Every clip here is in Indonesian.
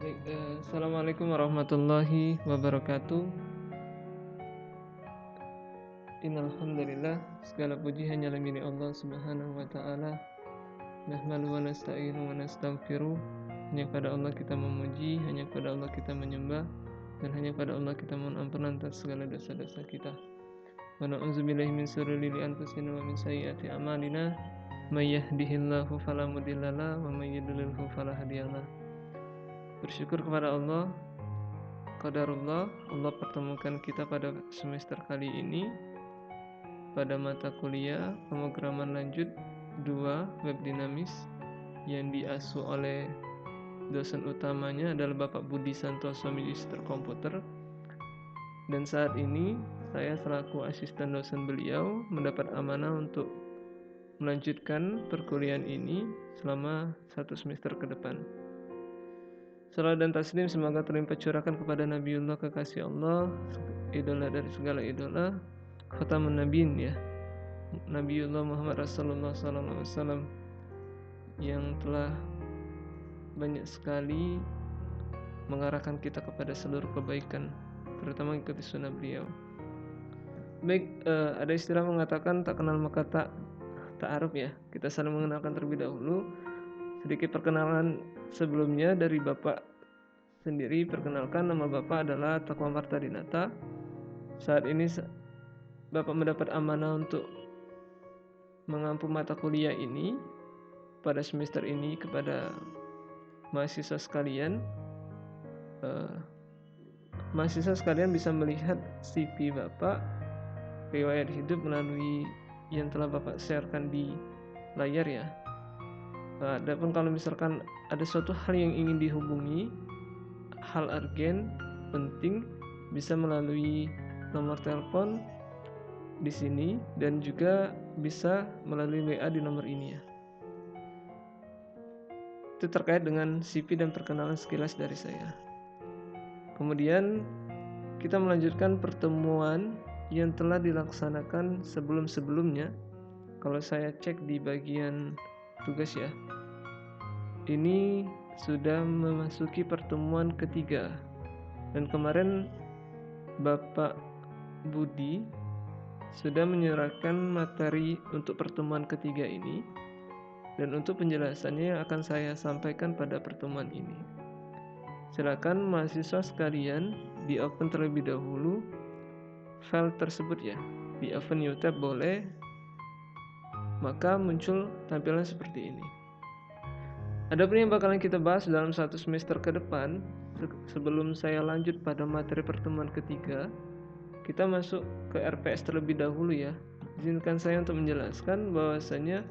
Baik, assalamualaikum warahmatullahi wabarakatuh. Innalhamdulillah, segala puji hanyalah milik Allah Subhanahu wa Ta'ala. Nahmaduhu wa nasta'inuhu wa nastaghfiruh. Hanya kepada Allah kita memuji, hanya kepada Allah kita menyembah, dan hanya kepada Allah kita mohon ampunan atas segala dosa-dosa kita. Wa na'udzubillahi min syururi anfusina wa min sayyiati a'malina. May yahdihillahu fala mudhillalah wa may yudlilhu fala hadiyalah. Bersyukur kepada Allah, qadarullah, Allah pertemukan kita pada semester kali ini pada mata kuliah pemrograman lanjut 2 web dinamis yang diasuh oleh dosen utamanya adalah Bapak Budi Santoso, Magister Komputer, dan saat ini saya selaku asisten dosen beliau mendapat amanah untuk melanjutkan perkuliahan ini selama 1 semester ke depan. Salam dan taslim semoga terlimpah curahkan kepada Nabiullah kekasih Allah, idola dari segala idola, khatamun nabiin ya, Nabiullah Muhammad Rasulullah SAW, yang telah banyak sekali mengarahkan kita kepada seluruh kebaikan, terutama mengikuti sunnah beliau. Baik, ada istilah mengatakan tak kenal maka tak ta'aruf ya. Kita saling mengenalkan terlebih dahulu. Sedikit perkenalan sebelumnya dari Bapak sendiri. Perkenalkan, nama Bapak adalah Taqwa Martadinata. Saat ini Bapak mendapat amanah untuk mengampu mata kuliah ini pada semester ini kepada mahasiswa sekalian. Mahasiswa sekalian bisa melihat CV Bapak, riwayat hidup melalui yang telah Bapak sharekan di layar ya. Adapun kalau misalkan ada suatu hal yang ingin dihubungi, hal urgen, penting, bisa melalui nomor telepon di sini dan juga bisa melalui WA di nomor ini ya. Itu terkait dengan CV dan perkenalan sekilas dari saya. Kemudian kita melanjutkan pertemuan yang telah dilaksanakan sebelum-sebelumnya. Kalau saya cek di bagian tugas ya, ini sudah memasuki pertemuan ketiga. Dan kemarin Bapak Budi sudah menyerahkan materi untuk pertemuan ketiga ini, dan untuk penjelasannya akan saya sampaikan pada pertemuan ini. Silakan mahasiswa sekalian di open terlebih dahulu file tersebut ya. Di open new tab boleh, maka muncul tampilan seperti ini. Adapun yang bakalan kita bahas dalam 1 semester ke depan, sebelum saya lanjut pada materi pertemuan ketiga, kita masuk ke RPS terlebih dahulu ya. Izinkan saya untuk menjelaskan bahwasanya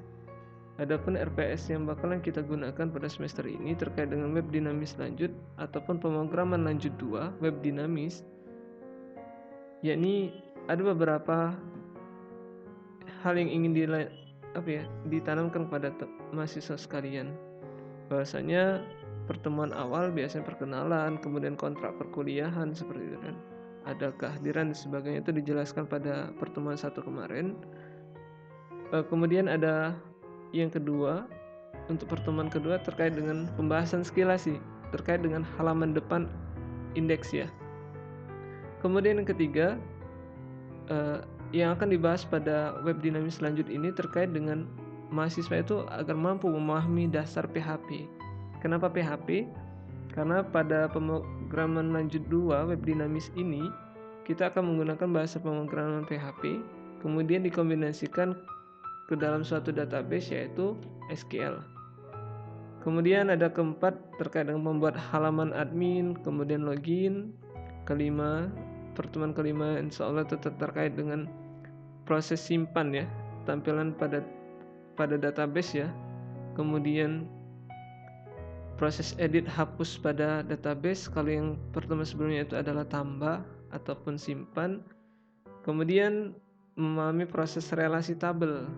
adapun RPS yang bakalan kita gunakan pada semester ini terkait dengan web dinamis lanjut ataupun pemrograman lanjut 2 web dinamis, yakni ada beberapa hal yang ingin ditanamkan kepada mahasiswa sekalian. Bahwasanya pertemuan awal biasanya perkenalan, kemudian kontrak perkuliahan seperti itu kan. Ada kehadiran dan sebagainya, itu dijelaskan pada pertemuan 1 kemarin. Kemudian ada yang kedua, untuk pertemuan kedua terkait dengan pembahasan sekilas sih, terkait dengan halaman depan indeks ya. Kemudian yang ketiga, yang akan dibahas pada web dinamis lanjut ini terkait dengan mahasiswa itu agar mampu memahami dasar PHP. Kenapa PHP? Karena pada pemrograman lanjut 2 web dinamis ini kita akan menggunakan bahasa pemrograman PHP, kemudian dikombinasikan ke dalam suatu database yaitu SQL. Kemudian ada keempat terkait dengan membuat halaman admin, kemudian login. Kelima, pertemuan kelima insya Allah tetap terkait dengan proses simpan ya, tampilan pada database ya. Kemudian proses edit hapus pada database, kalau yang pertemuan sebelumnya itu adalah tambah ataupun simpan. Kemudian memahami proses relasi tabel.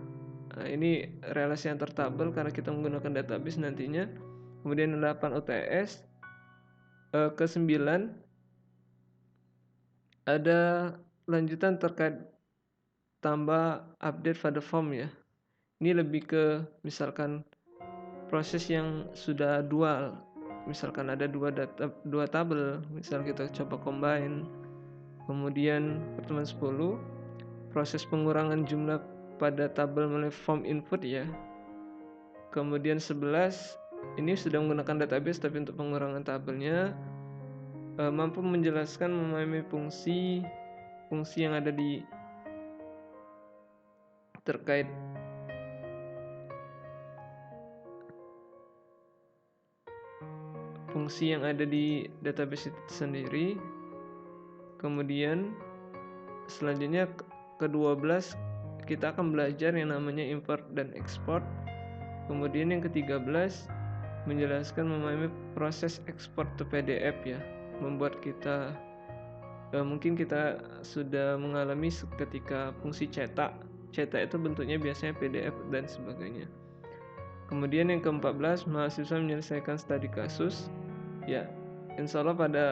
Nah, ini relasi antar tabel karena kita menggunakan database nantinya. Kemudian 8 UTS. Ke-9 ada lanjutan terkait tambah update pada form ya. Ini lebih ke misalkan proses yang sudah dual, misalkan ada dua tabel, misal kita coba combine. Kemudian pertemuan 10, proses pengurangan jumlah pada tabel melalui form input ya. Kemudian 11, ini sudah menggunakan database tapi untuk pengurangan tabelnya mampu menjelaskan memahami fungsi yang ada di terkait fungsi yang ada di database itu sendiri. Kemudian selanjutnya ke-12 kita akan belajar yang namanya import dan export. Kemudian yang ke-13 menjelaskan memahami proses export to PDF ya, membuat kita mungkin kita sudah mengalami ketika fungsi cetak itu bentuknya biasanya PDF dan sebagainya. Kemudian yang ke-14 mahasiswa menyelesaikan studi kasus ya. Insya Allah pada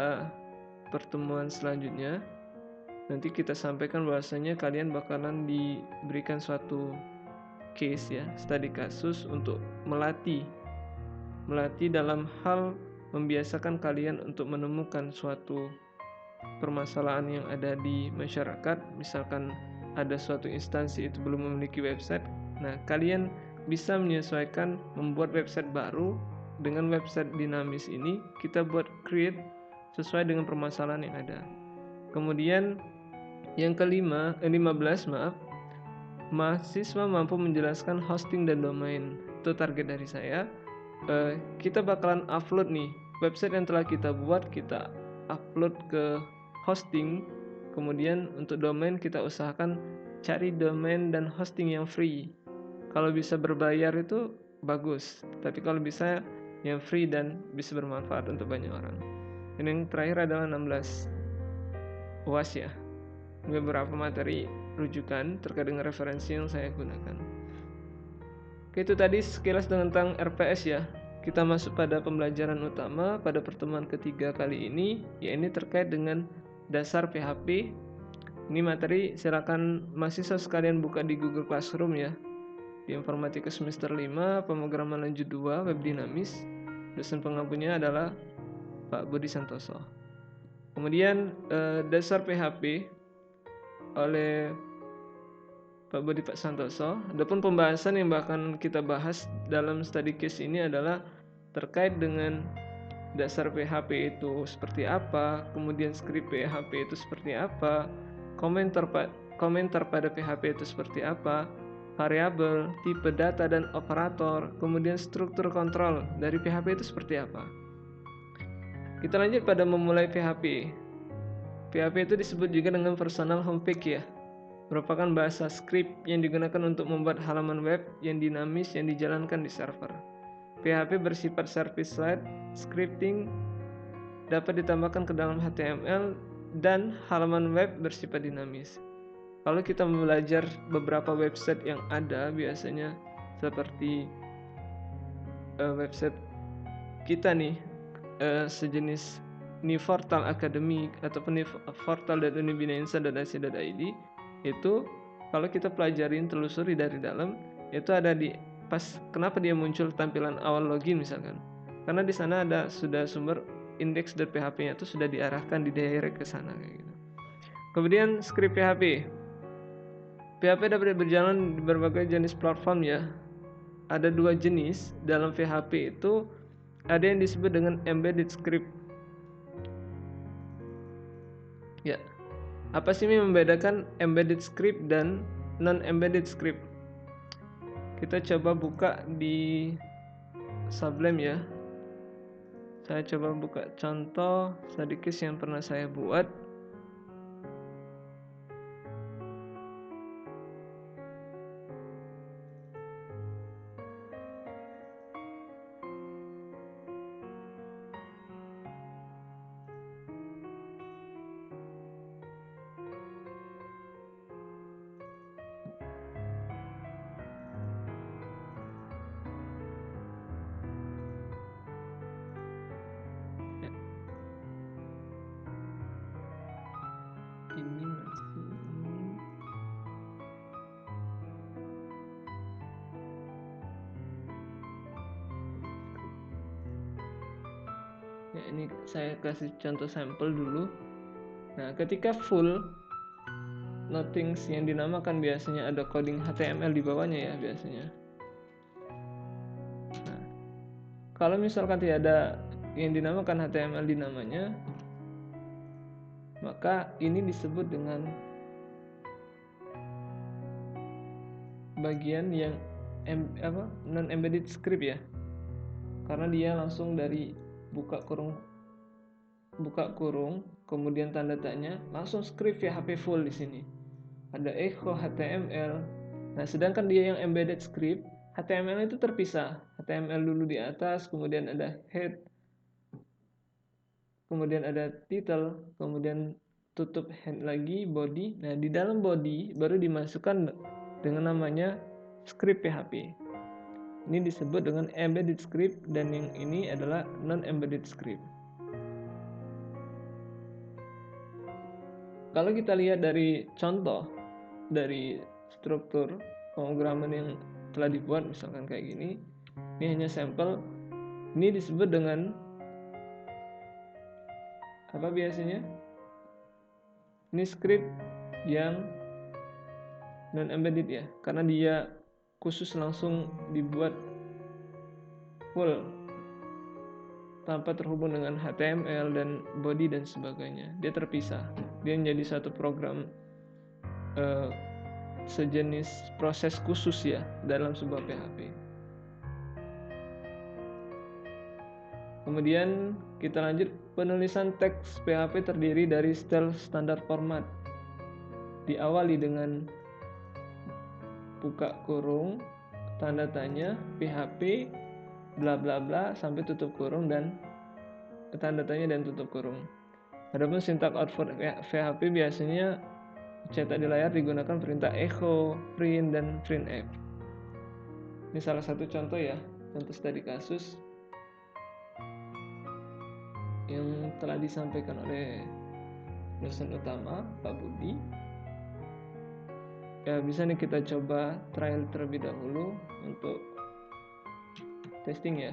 pertemuan selanjutnya nanti kita sampaikan bahwasanya kalian bakalan diberikan suatu case ya, studi kasus untuk melatih dalam hal membiasakan kalian untuk menemukan suatu permasalahan yang ada di masyarakat. Misalkan ada suatu instansi itu belum memiliki website, nah kalian bisa menyesuaikan membuat website baru. Dengan website dinamis ini kita buat create sesuai dengan permasalahan yang ada. Kemudian yang ke-15 mahasiswa mampu menjelaskan hosting dan domain. Itu target dari saya. Kita bakalan upload nih website yang telah kita buat, kita upload ke hosting. Kemudian untuk domain kita usahakan cari domain dan hosting yang free. Kalau bisa berbayar itu bagus, tapi kalau bisa yang free dan bisa bermanfaat untuk banyak orang. Dan yang terakhir adalah 16 UAS ya, beberapa materi rujukan terkait dengan referensi yang saya gunakan. Oke, itu tadi sekilas tentang RPS ya. Kita masuk pada pembelajaran utama pada pertemuan ketiga kali ini, yaitu terkait dengan dasar PHP. Ini materi silakan mahasiswa sekalian buka di Google Classroom ya. Di Informatika semester 5, pemrograman lanjut 2, web dinamis. Dosen pengampunya adalah Pak Budi Santoso. Kemudian dasar PHP oleh Pak Budi Pak Santoso. Adapun pembahasan yang bahkan kita bahas dalam study case ini adalah terkait dengan dasar PHP itu seperti apa, kemudian script PHP itu seperti apa, komentar pada PHP itu seperti apa, variabel, tipe data dan operator, kemudian struktur kontrol dari PHP itu seperti apa. Kita lanjut pada memulai PHP. PHP itu disebut juga dengan personal homepage ya, merupakan bahasa script yang digunakan untuk membuat halaman web yang dinamis yang dijalankan di server. PHP bersifat service-side scripting, dapat ditambahkan ke dalam HTML, dan halaman web bersifat dinamis. Kalau kita belajar beberapa website yang ada biasanya seperti website kita nih, sejenis Niportal Akademik ataupun portal.unibinainsa.ac.id, itu kalau kita pelajarin telusuri dari dalam, itu ada di kenapa dia muncul tampilan awal login misalkan, karena di sana ada sudah sumber index.php-nya itu sudah diarahkan di direct ke sana kayak gitu. Kemudian script PHP dapat berjalan di berbagai jenis platform ya. Ada dua jenis dalam PHP itu, ada yang disebut dengan embedded script. Ya, apa sih yang membedakan embedded script dan non-embedded script? Kita coba buka di Sublime ya. Saya coba buka contoh sedikit yang pernah saya buat. Ya, ini saya kasih contoh sampel dulu. Nah, ketika full nothings yang dinamakan biasanya ada coding HTML di bawahnya ya biasanya. Nah, kalau misalkan tidak ada yang dinamakan HTML di namanya, maka ini disebut dengan bagian yang non embedded script ya, karena dia langsung dari buka kurung kemudian tanda tanya langsung script PHP full di sini. Ada echo HTML. Nah, sedangkan dia yang embedded script, HTML itu terpisah. HTML dulu di atas, kemudian ada head, kemudian ada title, kemudian tutup head lagi, body. Nah, di dalam body baru dimasukkan dengan namanya script PHP. Ini disebut dengan embedded script dan yang ini adalah non-embedded script. Kalau kita lihat dari contoh dari struktur pemrograman yang telah dibuat misalkan kayak gini, ini hanya sampel. Ini disebut dengan apa biasanya? Ini script yang non embedded ya, karena dia khusus langsung dibuat full tanpa terhubung dengan HTML dan body dan sebagainya. Dia terpisah. Dia menjadi satu program sejenis proses khusus ya dalam sebuah PHP. Kemudian kita lanjut, penulisan teks PHP terdiri dari style standar format. Diawali dengan buka kurung, tanda tanya, PHP, bla bla bla sampai tutup kurung dan tanda tanya dan tutup kurung. Adapun sintak output PHP biasanya cetak di layar digunakan perintah echo, print dan printf. Ini salah satu contoh ya, contoh studi kasus yang telah disampaikan oleh dosen utama Pak Budi. Ya, bisa nih kita coba trial terlebih dahulu untuk testing ya.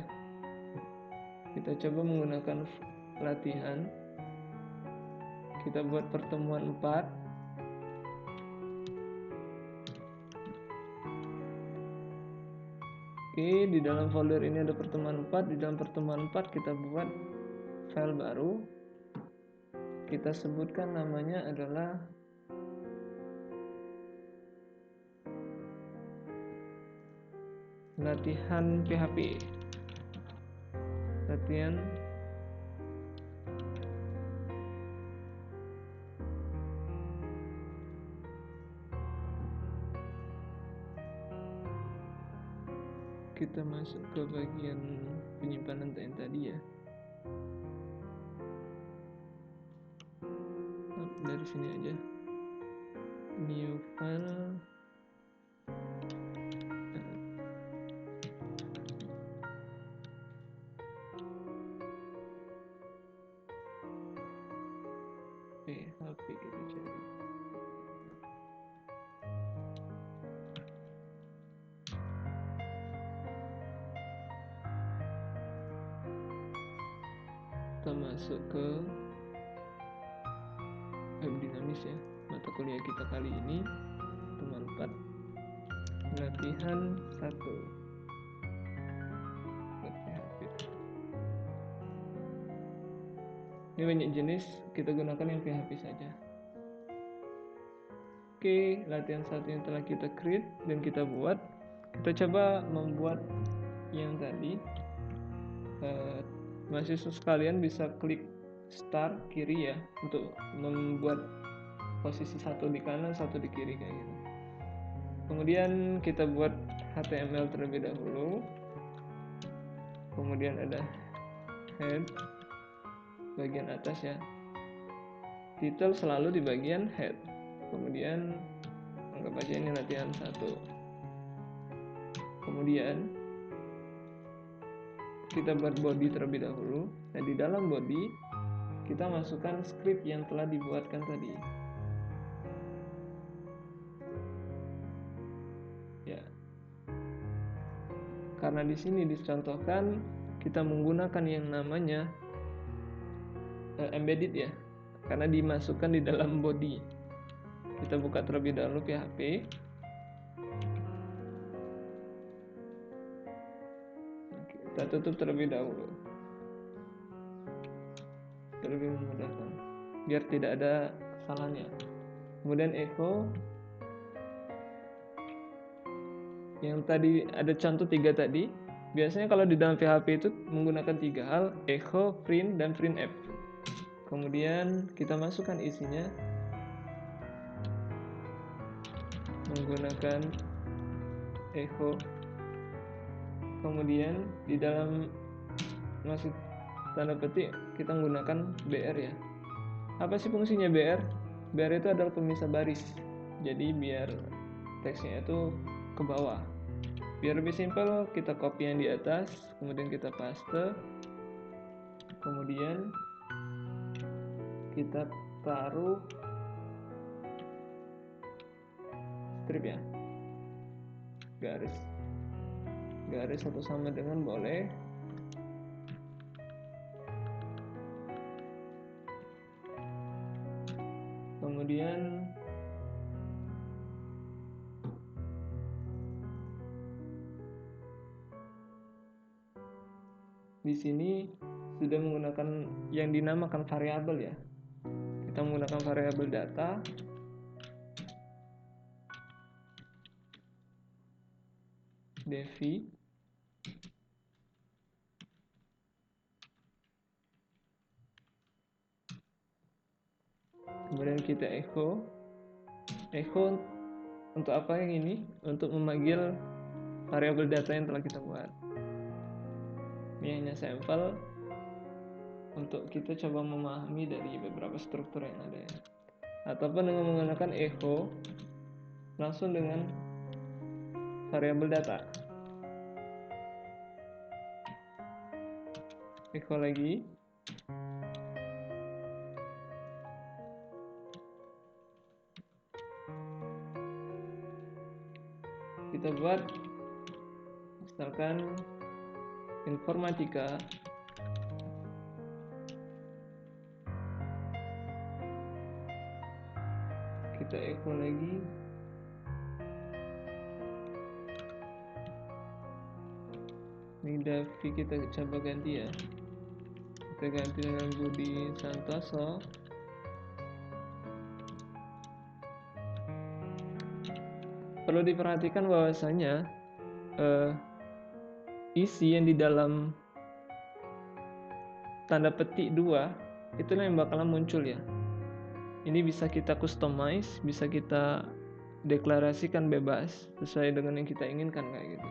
Kita coba menggunakan latihan. Kita buat pertemuan 4. Oke, di dalam folder ini ada pertemuan 4. Di dalam pertemuan 4 kita buat file baru. Kita sebutkan namanya adalah latihan PHP. Latihan kita masuk ke bagian penyimpanan tadi ya. Dari sini aja, new file. PHP kita cari. Kita masuk ke web dinamis ya, mata kuliah kita kali ini teman 4 latihan 1 PHP. Ini banyak jenis, kita gunakan yang PHP saja. Oke, latihan 1 yang telah kita create dan kita buat. Kita coba membuat yang tadi. Mahasiswa sekalian bisa klik start kiri ya untuk membuat posisi satu di kanan, satu di kiri kayak gitu. Kemudian kita buat HTML terlebih dahulu. Kemudian ada head bagian atas ya. Title selalu di bagian head. Kemudian anggap aja ini latihan 1. Kemudian kita buat body terlebih dahulu. Nah, di dalam body kita masukkan script yang telah dibuatkan tadi. Ya. Karena di sini dicontohkan kita menggunakan yang namanya embedded ya, karena dimasukkan di dalam body. Kita buka terlebih dahulu PHP. Kita tutup terlebih dahulu, terlebih memudahkan, biar tidak ada kesalahannya. Kemudian echo, yang tadi ada contoh 3 tadi. Biasanya kalau di dalam PHP itu menggunakan 3 hal: echo, print, dan printf. Kemudian kita masukkan isinya menggunakan echo. Kemudian di dalam masuk tanda petik kita menggunakan BR ya. Apa sih fungsinya BR? BR itu adalah pemisah baris. Jadi biar teksnya itu ke bawah. Biar lebih simpel, kita copy yang di atas, kemudian kita paste. Kemudian kita taruh strip ya. Garis satu sama dengan boleh. Kemudian di sini sudah menggunakan yang dinamakan variabel ya. Kita menggunakan variabel data. Defi. Kemudian kita echo. Echo untuk apa yang ini? Untuk memanggil variabel data yang telah kita buat. Ini hanya sampel untuk kita coba memahami dari beberapa struktur yang ada ya. Ataupun dengan menggunakan echo langsung dengan variabel data. Echo lagi. Kita buat misalkan informatika. Kita echo lagi. Ini Davi kita coba ganti ya. Kita ganti dengan Budi Santoso. Perlu diperhatikan bahwasanya isi yang di dalam tanda petik 2 itulah yang bakalan muncul ya. Ini bisa kita customize, bisa kita deklarasikan bebas sesuai dengan yang kita inginkan kayak gitu.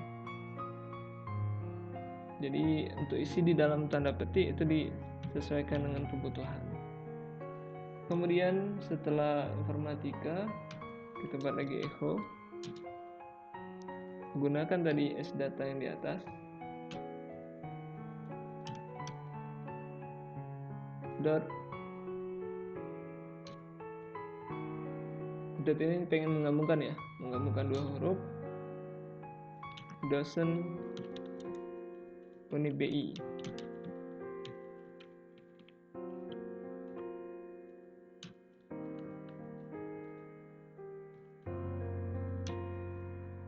Jadi untuk isi di dalam tanda petik itu disesuaikan dengan kebutuhan. Kemudian setelah informatika kita buat lagi echo. Gunakan tadi sdata yang di atas. Dot ini pengen menggabungkan ya, menggabungkan 2 huruf. Dosen Unit BI.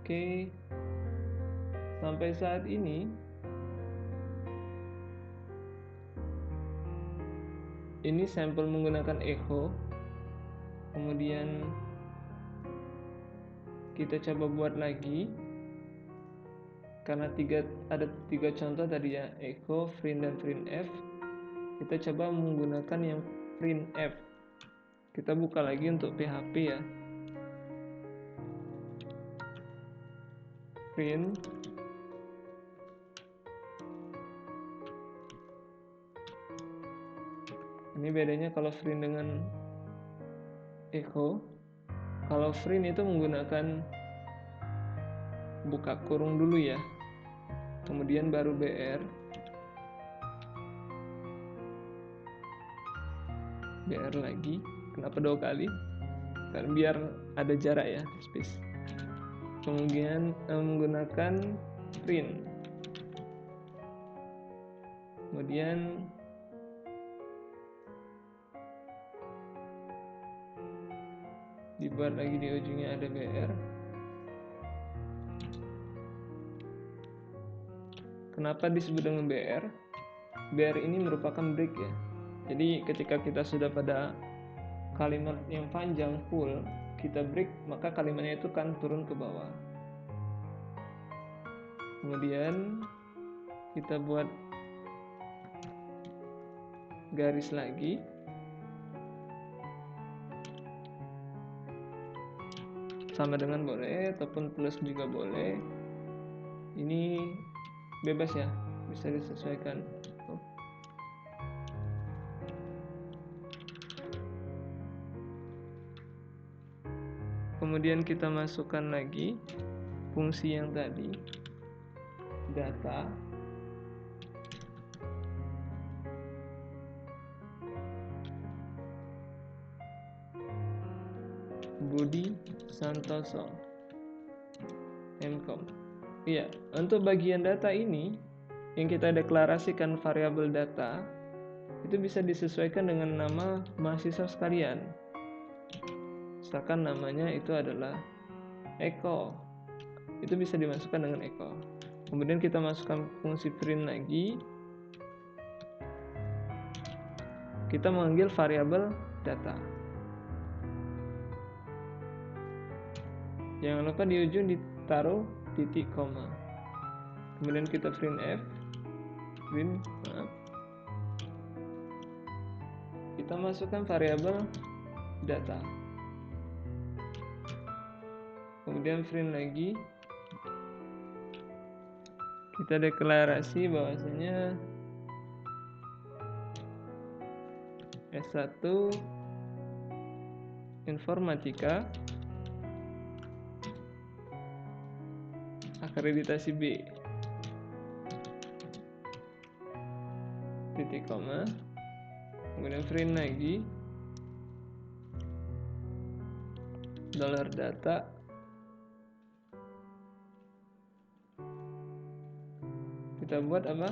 Oke. Sampai saat ini sampel menggunakan echo. Kemudian kita coba buat lagi. Karena ada 3 contoh tadi ya, echo, print, dan printf. Kita coba menggunakan yang printf. Kita buka lagi untuk PHP ya. Print. Ini bedanya kalau print dengan echo. Kalau print itu menggunakan buka kurung dulu ya. Kemudian baru BR. BR lagi. Kenapa 2 kali? Karena biar ada jarak ya, space. Kemudian menggunakan print. Kemudian dibuat lagi di ujungnya ada BR. Kenapa disebut dengan BR? BR ini merupakan break ya. Jadi ketika kita sudah pada kalimat yang panjang full, kita break, maka kalimatnya itu kan turun ke bawah. Kemudian kita buat garis lagi. Sama dengan boleh, ataupun plus juga boleh. Ini bebas ya, bisa disesuaikan. Kemudian kita masukkan lagi fungsi yang tadi, data. Budi Santoso Mkom. Iya, untuk bagian data ini yang kita deklarasikan variabel data itu bisa disesuaikan dengan nama mahasiswa sekalian. Misalkan namanya itu adalah Eko, itu bisa dimasukkan dengan Eko. Kemudian kita masukkan fungsi print lagi. Kita memanggil variabel data. Jangan lupa di ujung ditaruh titik koma. Kemudian kita print kita masukkan variabel data. Kemudian print lagi. Kita deklarasi bahwasanya S1 Informatika akreditasi B, titik koma, kemudian print lagi $data, kita buat apa?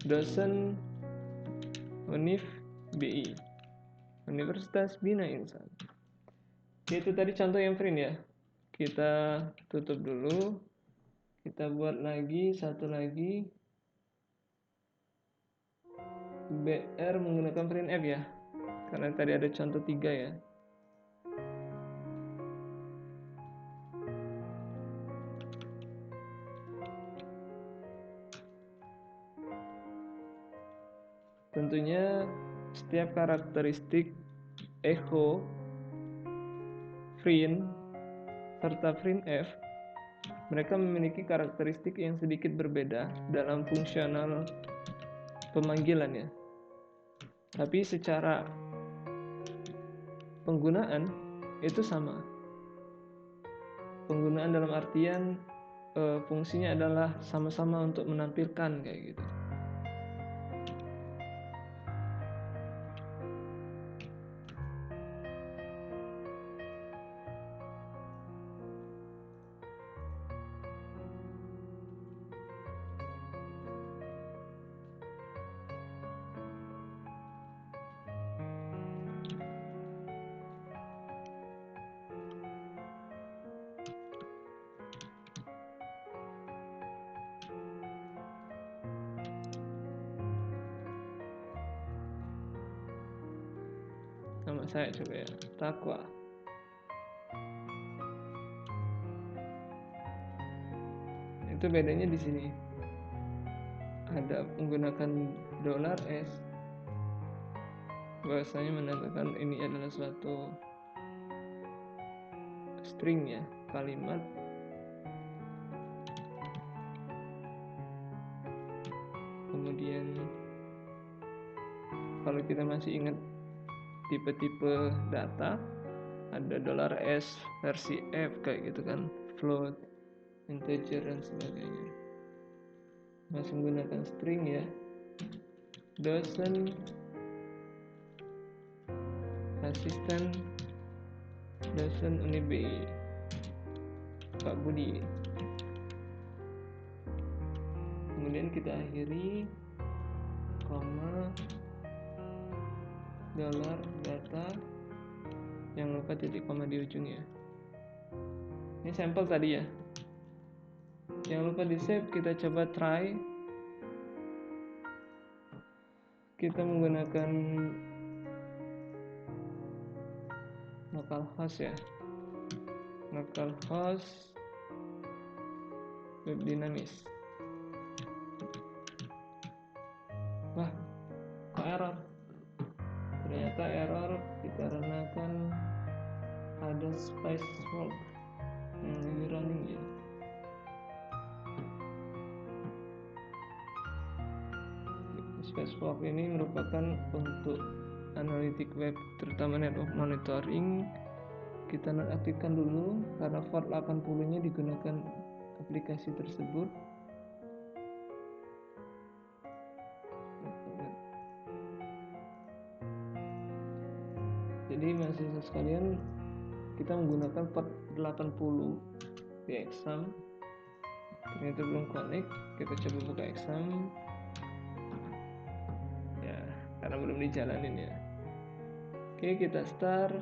Dosen Univ BI, Universitas Bina Insan. Itu tadi contoh yang print ya. Kita tutup dulu. Kita buat lagi satu lagi, BR menggunakan printf ya, karena tadi ada contoh 3 ya. Tentunya setiap karakteristik echo, print, serta printf mereka memiliki karakteristik yang sedikit berbeda dalam fungsional pemanggilan ya. Tapi secara penggunaan itu sama. Penggunaan dalam artian fungsinya adalah sama-sama untuk menampilkan kayak gitu. Nama saya coba ya, Takwa. Itu bedanya di sini. Ada menggunakan $S, bahwasanya menandakan ini adalah suatu string ya, kalimat. Kemudian kalau kita masih ingat tipe-tipe data, ada $S versi F kayak gitu kan, float, integer dan sebagainya. Masih menggunakan string ya. Dosen asisten dosen Univ BI Pak Budi. Kemudian kita akhiri koma $data Jangan lupa titik koma di ujungnya. Ini sampel tadi ya. Jangan lupa di save. Kita coba try. Kita menggunakan localhost ya. Localhost web dinamis. Wah, kok error? Ternyata error dikarenakan ada spacewalk yang lagi running ya. Spacewalk ini merupakan untuk analitik web, terutama network monitoring. Kita nonaktifkan dulu karena port 80 nya digunakan aplikasi tersebut. Jadi mahasiswa sekalian, kita menggunakan port 80 di exam. Ternyata belum connect. Kita coba buka exam ya, karena belum dijalanin ya. Oke, kita start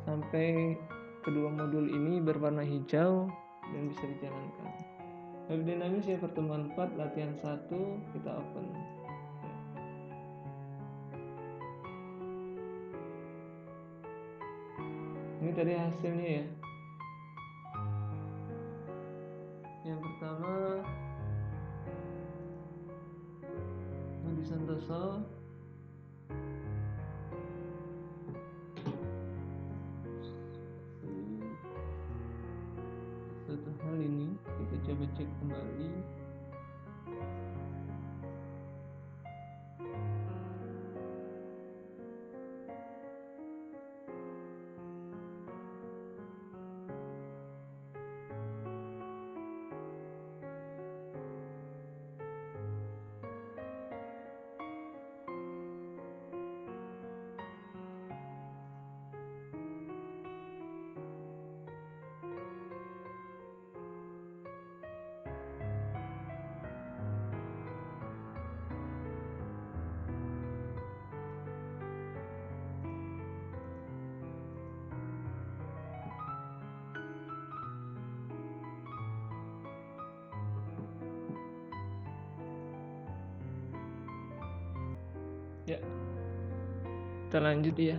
sampai kedua modul ini berwarna hijau dan bisa dijalankan. Web dinamis ya, pertemuan 4 latihan 1 kita open. Ini tadi hasilnya ya. Yang pertama Budi Santoso. Satu hal ini kita coba cek kembali. Ya, kita lanjut ya.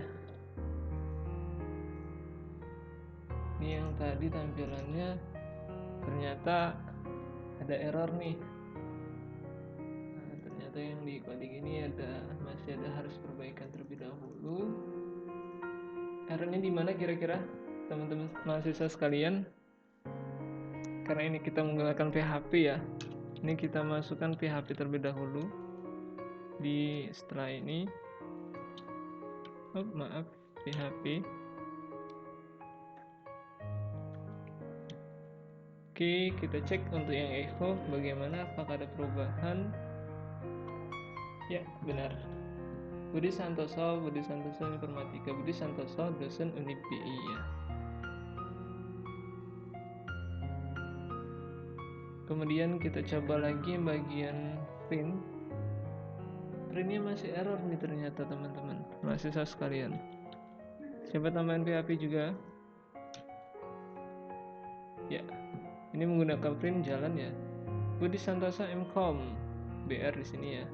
Ini yang tadi tampilannya ternyata ada error nih. Nah, ternyata yang di coding ini masih ada harus perbaikan terlebih dahulu. Errornya di mana kira-kira, teman-teman mahasiswa sekalian? Karena ini kita menggunakan PHP ya. Ini kita masukkan PHP terlebih dahulu. Setelah ini, maaf, PHP. Oke, kita cek untuk yang echo bagaimana, apakah ada perubahan. Ya, benar. Budi Santoso Informatika, Budi Santoso dosen Unip BI ya. Kemudian kita coba lagi bagian print. Printnya masih error nih ternyata teman-teman mahasiswa sekalian. Coba tambahin PHP juga. Ya, ini menggunakan print jalan ya. Budi Santoso MCOM BR di sini ya.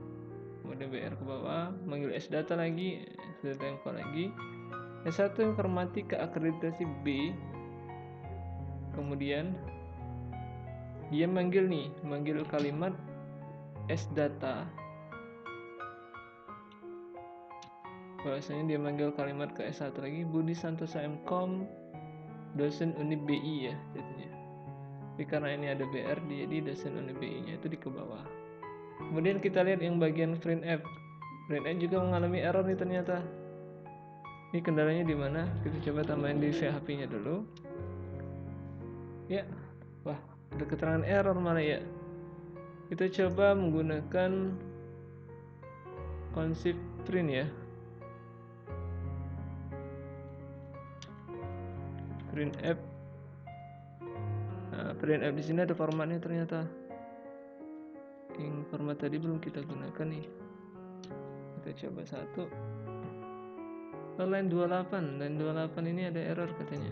Kemudian BR ke bawah, manggil S data lagi, data MCOM lagi. S1 Informatika akreditasi B. Kemudian dia manggil kalimat S data. Bahwasanya dia manggil kalimat ke S1 lagi, Budi Santoso MCOM dosen Unip BI ya jadinya. Tapi karena ini ada BR, jadi dosen Unip BI nya itu di ke bawah. Kemudian kita lihat yang bagian print app. Print app juga mengalami error nih ternyata. Ini kendalanya di mana? Kita coba tambahin di PHP nya dulu. Ya, wah, ada keterangan error malah ya. Kita coba menggunakan konsep print ya. Print app. Nah, print app di sini ada formatnya ternyata. Yang format tadi belum kita gunakan nih. Kita coba satu. line 28 ini ada error katanya.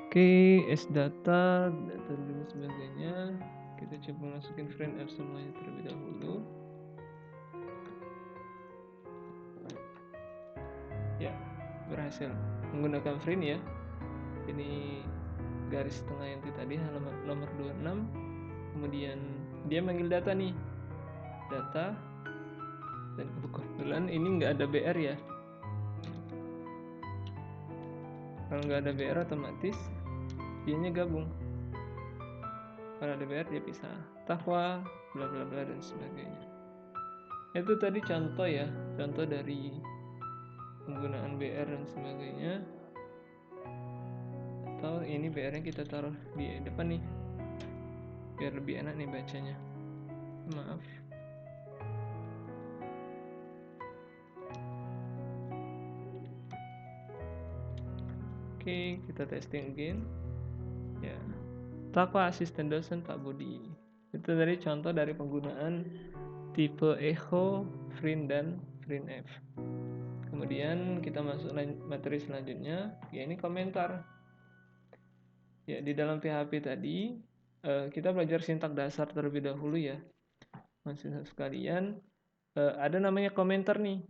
Oke, data dulu sebagainya. Kita coba masukin friend F semuanya terlebih dahulu. Ya, berhasil menggunakan friend ya. Ini garis tengah inti tadi halaman nomor 26. Kemudian dia manggil data nih, data, dan kebetulan ini nggak ada BR ya. Kalau nggak ada BR otomatis dianya gabung. Kalau ada BR dia bisa tahwa, bla bla bla dan sebagainya. Itu tadi contoh ya, contoh dari penggunaan BR dan sebagainya. Atau ini BR-nya kita taruh di depan nih, biar lebih enak nih bacanya. Maaf. Oke, kita testing again. Ya, Pak asisten dosen Pak Budi. Itu dari contoh dari penggunaan tipe echo, friend dan friend F. Kemudian kita masuk materi selanjutnya, ya ini komentar. Ya, di dalam PHP tadi kita belajar sintak dasar terlebih dahulu ya, mahasiswa sekalian. Ada namanya komentar nih.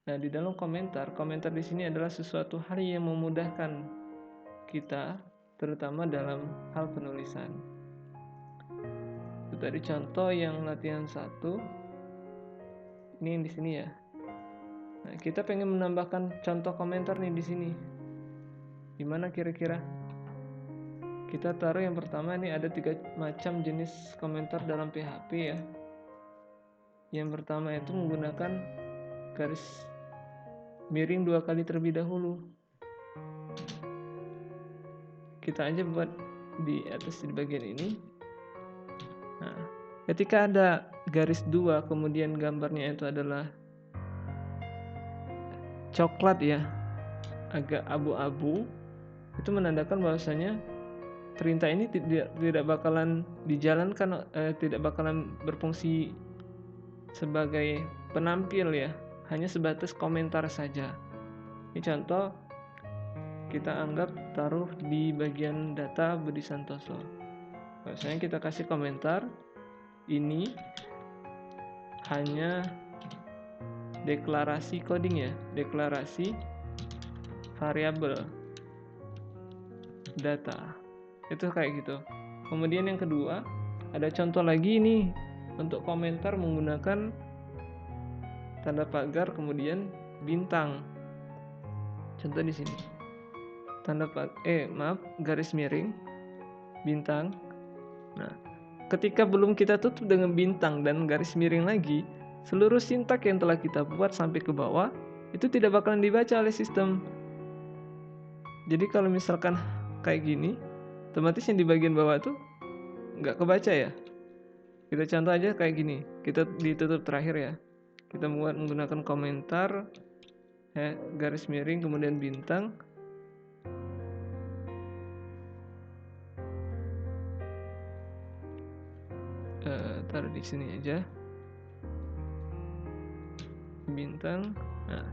Nah, di dalam komentar di sini adalah sesuatu hal yang memudahkan kita, terutama dalam hal penulisan. Itu tadi contoh yang latihan 1. Ini yang di sini ya. Nah, kita pengen menambahkan contoh komentar nih di sini. Gimana kira-kira? Kita taruh yang pertama ini ada 3 macam jenis komentar dalam PHP ya. Yang pertama itu menggunakan garis miring 2 kali terlebih dahulu. Kita aja buat di atas di bagian ini. Nah, ketika ada garis 2 kemudian gambarnya itu adalah coklat ya, agak abu-abu, itu menandakan bahwasanya perintah ini tidak bakalan dijalankan, tidak bakalan berfungsi sebagai penampil ya, hanya sebatas komentar saja. Ini contoh kita anggap taruh di bagian data Budi Santoso. Biasanya kita kasih komentar ini hanya deklarasi coding ya, deklarasi variabel data. Itu kayak gitu. Kemudian yang kedua, ada contoh lagi nih untuk komentar menggunakan tanda pagar kemudian bintang. Contoh di sini. Garis miring bintang. Nah, ketika belum kita tutup dengan bintang dan garis miring lagi, seluruh sintak yang telah kita buat sampai ke bawah itu tidak bakalan dibaca oleh sistem. Jadi kalau misalkan kayak gini, otomatis yang di bagian bawah tuh nggak kebaca ya. Kita contoh aja kayak gini, kita ditutup terakhir ya. Kita buat menggunakan komentar garis miring kemudian bintang. Taruh di sini aja bintang. Nah,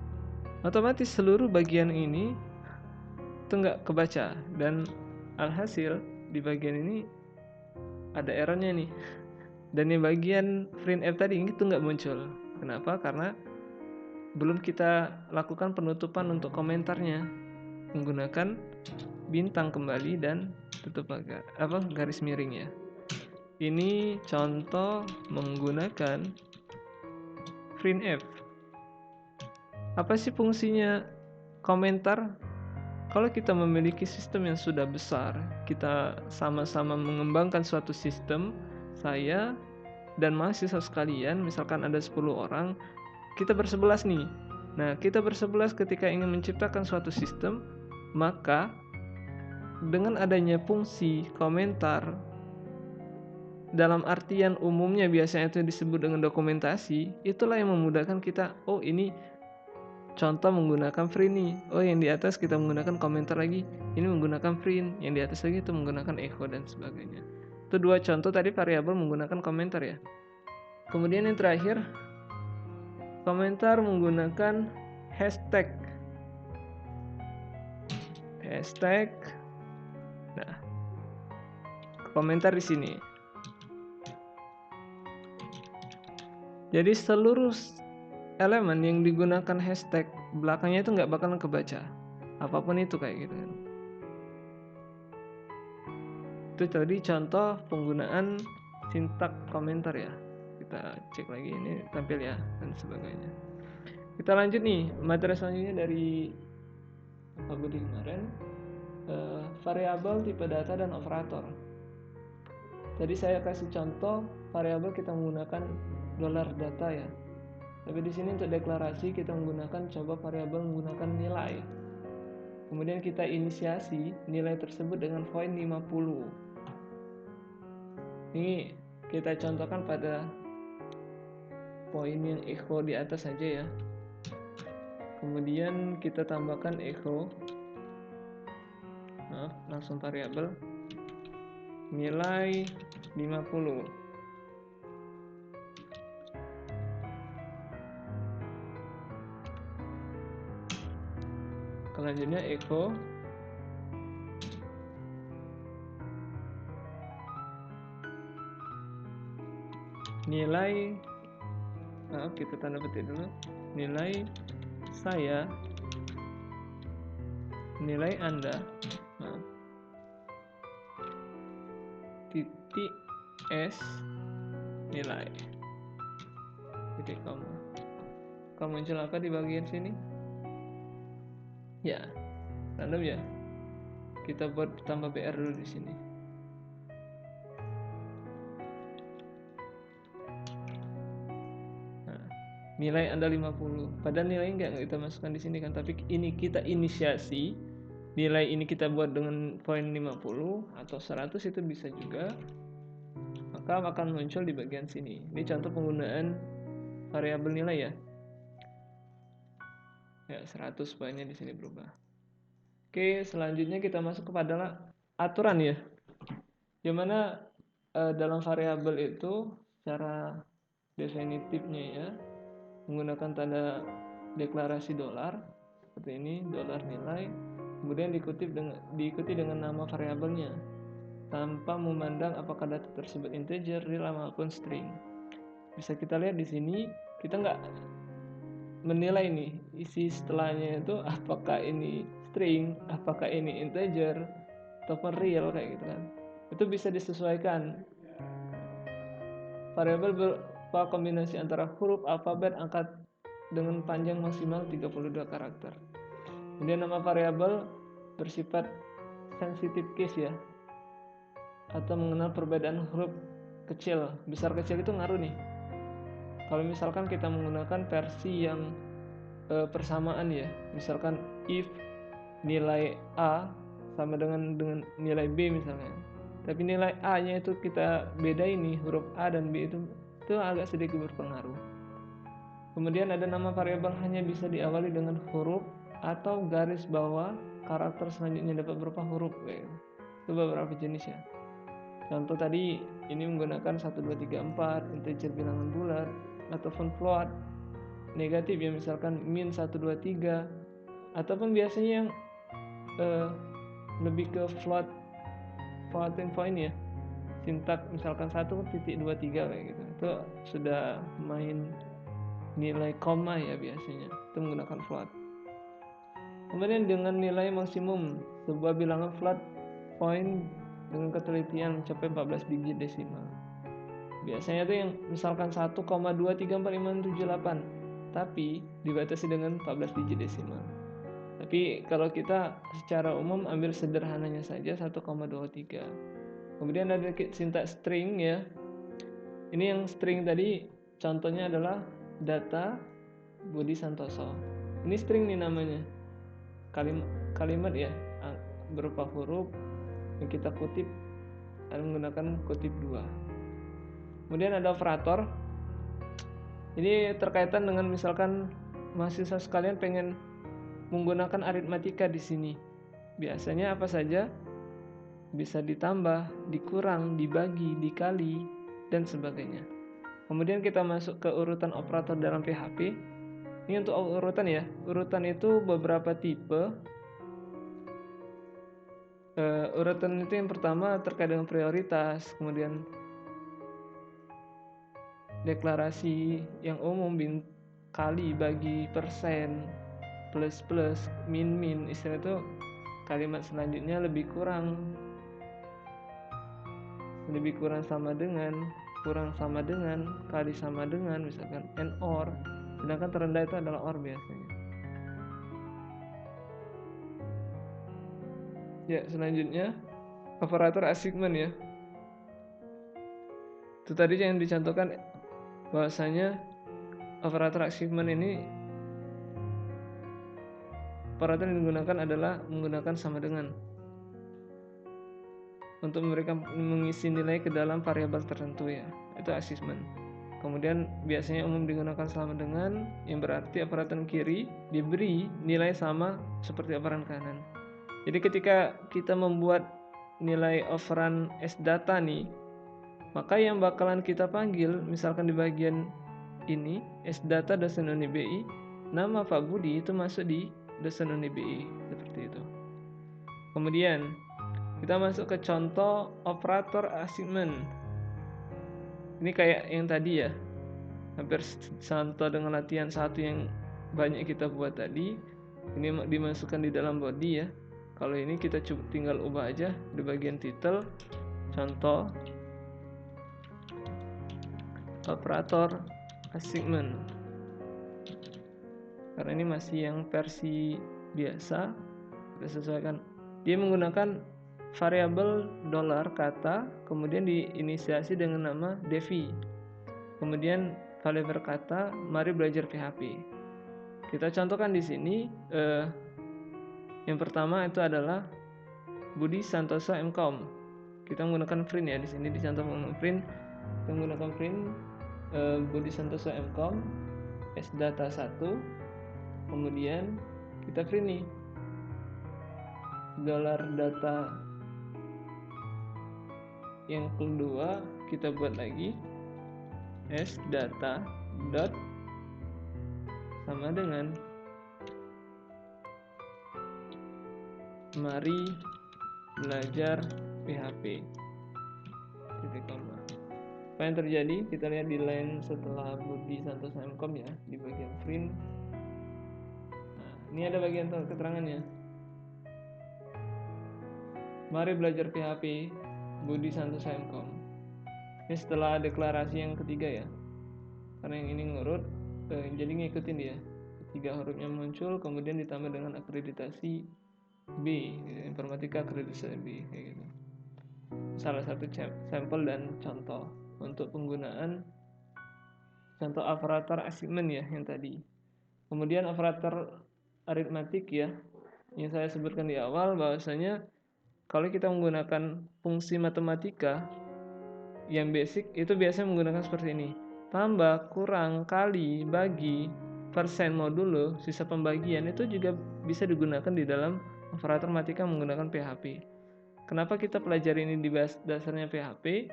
otomatis seluruh bagian ini itu nggak kebaca dan alhasil di bagian ini ada errornya nih. Dan yang bagian friend F tadi itu nggak muncul. Kenapa? Karena belum kita lakukan penutupan untuk komentarnya menggunakan bintang kembali dan tutup garis miring ya. Ini contoh menggunakan friend F. Apa sih fungsinya komentar? Kalau kita memiliki sistem yang sudah besar, kita sama-sama mengembangkan suatu sistem, saya dan mahasiswa sekalian, misalkan ada 10 orang, kita bersebelas nih. Nah, kita bersebelas ketika ingin menciptakan suatu sistem, maka dengan adanya fungsi komentar, dalam artian umumnya biasanya itu disebut dengan dokumentasi, itulah yang memudahkan kita, oh ini contoh menggunakan friend nih. Oh yang di atas kita menggunakan komentar lagi, ini menggunakan friend, yang di atas lagi itu menggunakan echo dan sebagainya. Itu 2 contoh tadi variabel menggunakan komentar ya. Kemudian yang terakhir, komentar menggunakan hashtag. Nah, komentar di sini. Jadi seluruh elemen yang digunakan hashtag belakangnya itu nggak bakalan kebaca, apapun itu kayak gitu kan. Itu tadi contoh penggunaan sintak komentar ya. Kita cek lagi ini tampil ya dan sebagainya. Kita lanjut nih materi selanjutnya dari Pak Budi kemarin, variabel, tipe data, dan operator. Tadi saya kasih contoh variabel kita menggunakan $data ya. Tapi di sini untuk deklarasi kita menggunakan coba variabel menggunakan nilai. Kemudian kita inisiasi nilai tersebut dengan void 50. Ini kita contohkan pada poin yang echo di atas saja ya. Kemudian kita tambahkan echo, langsung variabel nilai 50. Selanjutnya echo nilai, kita tanda petik dulu, nilai saya, nilai Anda, titik S nilai, titik koma. Kalau muncul apa di bagian sini? Ya, random ya. Kita buat tambah BR dulu di sini. Nah, nilai Anda 50. Padahal nilai enggak kita masukkan di sini kan, tapi ini kita inisiasi. Nilai ini kita buat dengan poin 50 atau 100 itu bisa juga. Maka akan muncul di bagian sini. Ini contoh penggunaan variabel nilai ya. Ya, 100 poinnya di sini berubah. Oke, selanjutnya kita masuk kepada aturan ya. Yang mana dalam variabel itu secara definitifnya ya menggunakan tanda deklarasi dolar seperti ini, dolar nilai, kemudian diikuti dengan nama variabelnya tanpa memandang apakah data tersebut integer, real maupun string. Bisa kita lihat di sini, kita nggak menilai nih isi setelahnya itu apakah ini string, apakah ini integer ataupun real kayak gitu kan. Itu bisa disesuaikan. Variabel berupa kombinasi antara huruf alfabet angka dengan panjang maksimal 32 karakter. Kemudian nama variabel bersifat sensitive case ya, atau mengenal perbedaan huruf kecil, besar kecil itu ngaruh nih. Kalau misalkan kita menggunakan versi yang persamaan ya, misalkan if nilai A sama dengan nilai B misalnya, tapi nilai A nya itu kita beda ini, huruf A dan B itu agak sedikit berpengaruh. Kemudian ada nama variabel hanya bisa diawali dengan huruf atau garis bawah karakter selanjutnya dapat berupa huruf. Itu beberapa jenis ya. Contoh tadi ini menggunakan 1, 2, 3, 4 integer bilangan bulat ataupun float. Negatif ya, misalkan min 1, 2, 3, ataupun biasanya yang lebih ke floating point ya, sintak misalkan 1.23 kayak gitu. Itu sudah main nilai koma ya biasanya, itu menggunakan float. Kemudian dengan nilai maksimum sebuah bilangan float point dengan ketelitian mencapai 14 digit desimal. Biasanya itu yang misalkan 1,2345678, tapi dibatasi dengan 14 digit desimal. Tapi kalau kita secara umum ambil sederhananya saja 1,23. Kemudian ada sintak string ya. Ini yang string tadi contohnya adalah data Budi Santoso. Ini string nih namanya. Kalimat ya, berupa huruf yang kita kutip dan menggunakan kutip 2. Kemudian ada operator. Ini terkaitan dengan misalkan mahasiswa sekalian pengen menggunakan aritmatika di sini. Biasanya apa saja? Bisa ditambah, dikurang, dibagi, dikali, dan sebagainya. Kemudian kita masuk ke urutan operator dalam PHP. Ini untuk urutan ya. Urutan itu beberapa tipe. Urutan itu yang pertama terkait dengan prioritas, kemudian deklarasi yang umum, kali, bagi, persen, plus plus, min min. Istilah itu kalimat selanjutnya lebih kurang sama dengan, kurang sama dengan, kali sama dengan, misalkan and or. Sedangkan terendah itu adalah or biasanya. Ya, selanjutnya operator assignment ya. Itu tadi yang dicontohkan bahwasanya operator assignment ini operator yang digunakan adalah menggunakan sama dengan untuk memberikan mengisi nilai ke dalam variabel tertentu ya. Itu assignment. Kemudian biasanya umum digunakan sama dengan, yang berarti operan kiri diberi nilai sama seperti operan kanan. Jadi ketika kita membuat nilai operan sdata nih, maka yang bakalan kita panggil misalkan di bagian ini sdata dosen UNI-BI, nama Pak Budi itu masuk di dosen UNI-BI seperti itu. Kemudian kita masuk ke contoh operator assignment. Ini kayak yang tadi ya, hampir contoh dengan latihan 1 yang banyak kita buat tadi. Ini dimasukkan di dalam body ya. Kalau ini kita coba tinggal ubah aja di bagian title, contoh operator assignment. Karena ini masih yang versi biasa, kita sesuaikan. Dia menggunakan variabel dolar kata, kemudian diinisiasi dengan nama Devi. Kemudian variabel kata, mari belajar PHP. Kita contohkan di sini. Yang pertama itu adalah Budi Santoso MCOM. Kita menggunakan print ya, di sini dicontoh menggunakan print. Kita menggunakan print Budi Santoso MCOM sdata 1. Kemudian kita print nih dolar data yang kedua, kita buat lagi sdata dot sama dengan mari belajar PHP titik koma. Apa yang terjadi? Kita lihat di line setelah Budi Santoso MCOM ya, di bagian print. Nah, ini ada bagian keterangannya. Mari belajar PHP Budi Santoso MCOM. Ini setelah deklarasi yang ketiga ya, karena yang ini ngurut, jadi ngikutin dia. 3 hurufnya muncul, kemudian ditambah dengan akreditasi B, informatika akreditasi B kayak gitu. Salah satu sampel dan contoh untuk penggunaan contoh operator assignment ya yang tadi. Kemudian operator aritmatik ya, yang saya sebutkan di awal bahwasanya kalau kita menggunakan fungsi matematika yang basic itu biasanya menggunakan seperti ini: tambah, kurang, kali, bagi, persen, modulo, sisa pembagian. Itu juga bisa digunakan di dalam operator matematika menggunakan PHP. Kenapa kita pelajari ini di dasarnya PHP?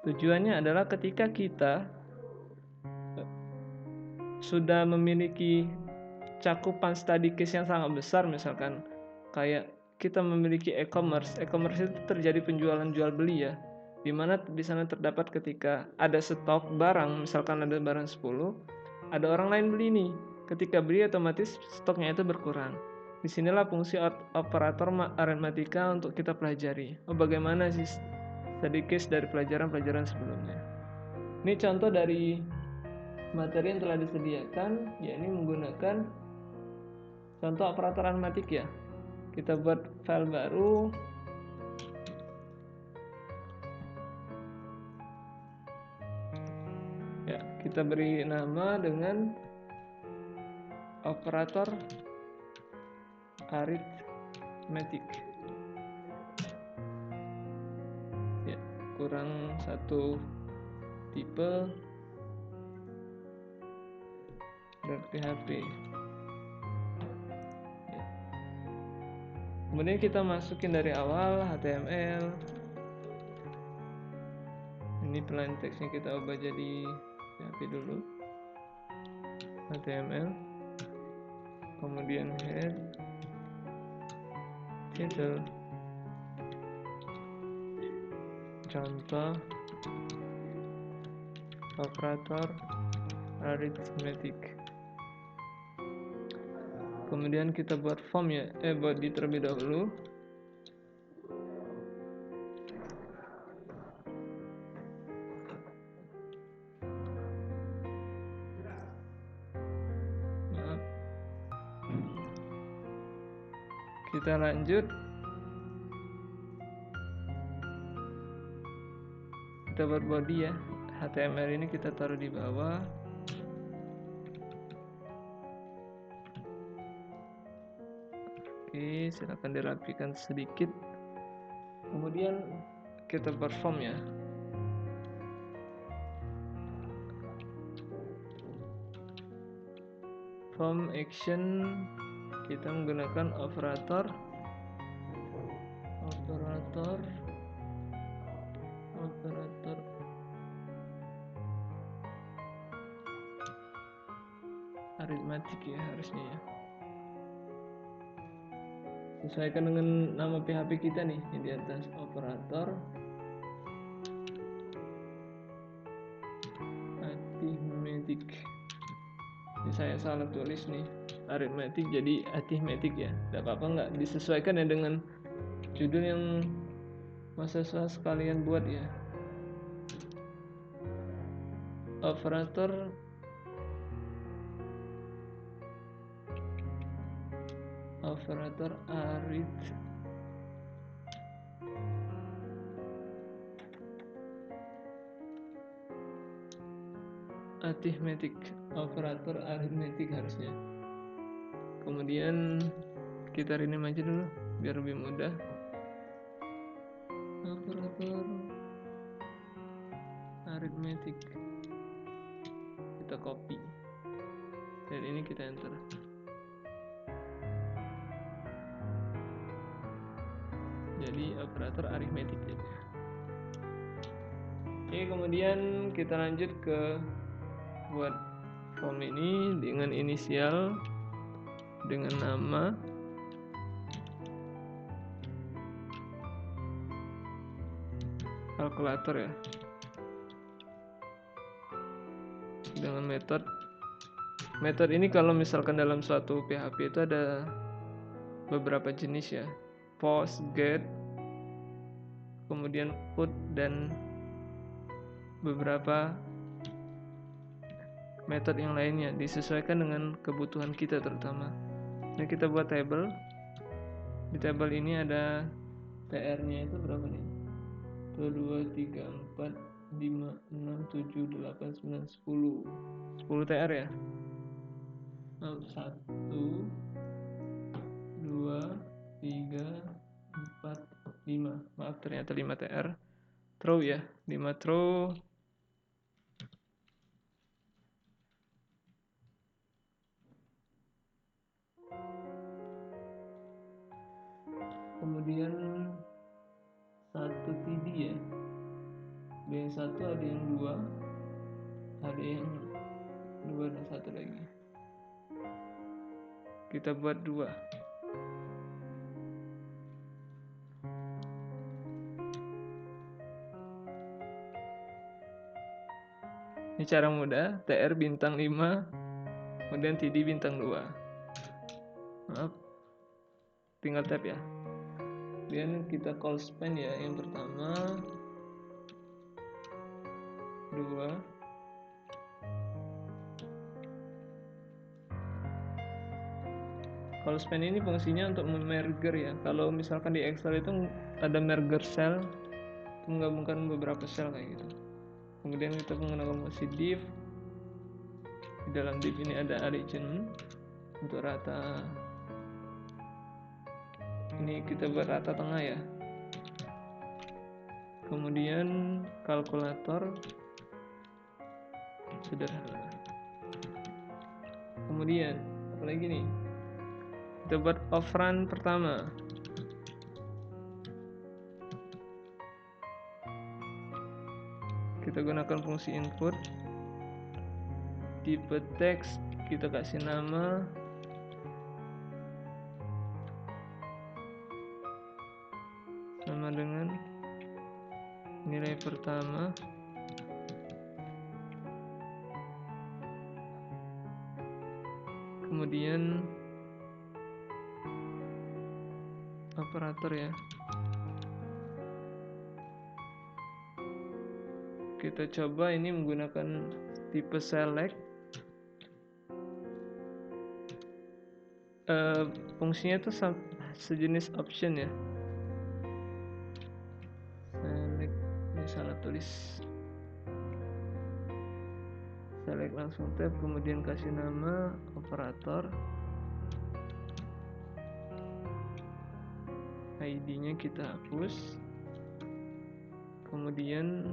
Tujuannya adalah ketika kita sudah memiliki cakupan study case yang sangat besar, misalkan kayak kita memiliki e-commerce itu terjadi penjualan jual beli ya, dimana di sana terdapat ketika ada stok barang, misalkan ada barang 10, ada orang lain beli nih. Ketika beli otomatis stoknya itu berkurang. Disinilah fungsi operator aritmatika untuk kita pelajari. Bagaimana sih study case dari pelajaran-pelajaran sebelumnya. Ini contoh dari materi yang telah disediakan, yakni menggunakan contoh operator aritmatik ya. Kita buat file baru. Ya, kita beri nama dengan operator aritmatik. Ya, kurang satu tipe dan PHP. Ya. Kemudian kita masukin dari awal HTML. Ini plain teksnya kita ubah jadi PHP dulu. HTML. kemudian head, title, contoh, operator, arithmetic. Kemudian kita buat form ya, body terlebih dahulu. Maaf. Kita lanjut. Kita buat body ya. HTML ini kita taruh di bawah. Oke, silakan dirapikan sedikit. Kemudian kita perform ya. Form action kita menggunakan operator aritmatik ya harusnya ya. Sesuaikan dengan nama PHP kita nih yang di atas, operator arithmetic. Ini saya salah tulis nih, arithmetic jadi arithmetic ya. Tidak apa-apa, nggak disesuaikan ya dengan judul yang mahasiswa sekalian buat ya. Operator arithmetic harusnya. Kemudian kita rename aja dulu biar lebih mudah. Operator arithmetic, kita copy dan ini kita enter. Jadi operator arithmetic aja. Oke, kemudian kita lanjut ke buat form ini dengan inisial, dengan nama, kalkulator ya, dengan metode ini kalau misalkan dalam suatu PHP itu ada beberapa jenis ya, post, get, kemudian put, dan beberapa metode yang lainnya disesuaikan dengan kebutuhan kita terutama. Nah, kita buat table. Di table ini ada TR-nya itu berapa nih? 1, 2, 3, 4, 5, 6, 7, 8, 9, 10. 10 TR ya. 1, 2, 3, 4, 5. Maaf, ternyata 5 TR. Throw ya, 5 throw. Kemudian 1 TD ya. Ada yang 1, ada yang 2, ada yang 2 dan 1 lagi. Kita buat 2. Ini cara mudah, TR bintang 5, kemudian TD bintang 2. Maaf, tinggal tab ya. Kemudian kita call span ya, yang pertama 2. Call span ini fungsinya untuk memerger ya. Kalau misalkan di Excel itu ada merger cell, menggabungkan beberapa sel kayak gitu. Kemudian kita menggunakan fungsi div. Di dalam div ini ada origin untuk rata. Ini kita buat rata tengah ya. Kemudian kalkulator sederhana. Kemudian apalagi nih? Kita buat operand pertama. Kita gunakan fungsi input. Tipe teks kita kasih nama sama dengan nilai pertama kemudian operator ya. Kita coba ini menggunakan tipe select. Fungsinya itu sejenis option ya. Select, ini salah tulis. Select langsung tab, kemudian kasih nama operator. ID-nya kita hapus. Kemudian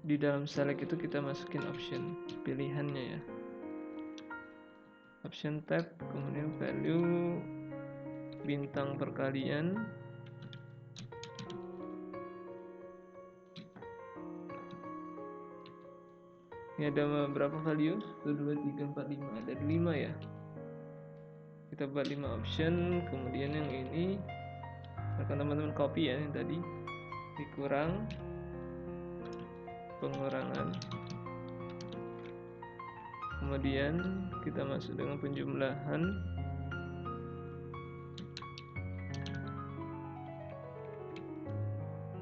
di dalam select itu kita masukin option pilihannya ya. Option tab, kemudian value bintang perkalian. Ini ada berapa value? 1, 2, 3, 4, 5. Ada 5 ya. Kita buat 5 option. Kemudian yang ini akan teman-teman copy ya, yang tadi dikurang pengurangan. Kemudian kita masuk dengan penjumlahan.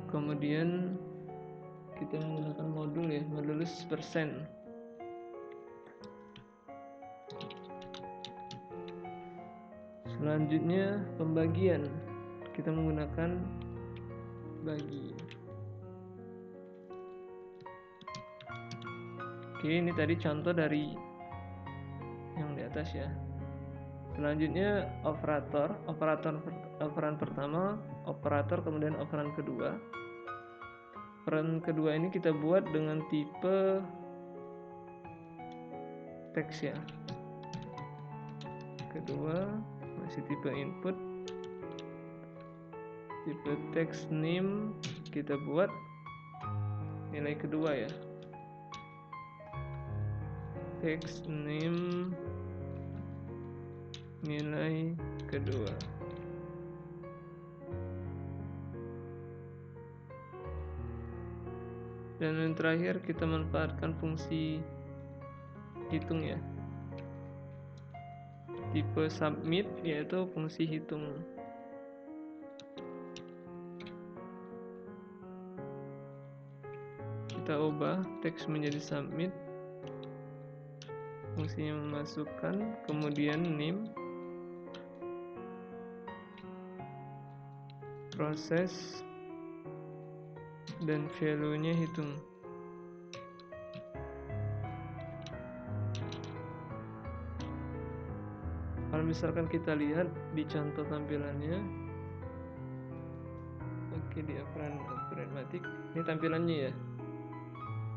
Kemudian kita menggunakan modul ya, modulus persen. Selanjutnya pembagian, kita menggunakan bagi. Oke, ini tadi contoh dari yang di atas ya. Selanjutnya operator, operan pertama, operator, kemudian operan kedua. Operan kedua ini kita buat dengan tipe teks ya. Kedua masih tipe input, tipe text name kita buat nilai kedua ya. Text name nilai kedua. Dan yang terakhir kita manfaatkan fungsi hitung ya. Tipe submit yaitu fungsi hitung. Kita ubah teks menjadi submit. Fungsinya memasukkan, kemudian name, proses, dan value-nya hitung. Kalau misalkan kita lihat di contoh tampilannya, oke, di Operamatic ini tampilannya ya.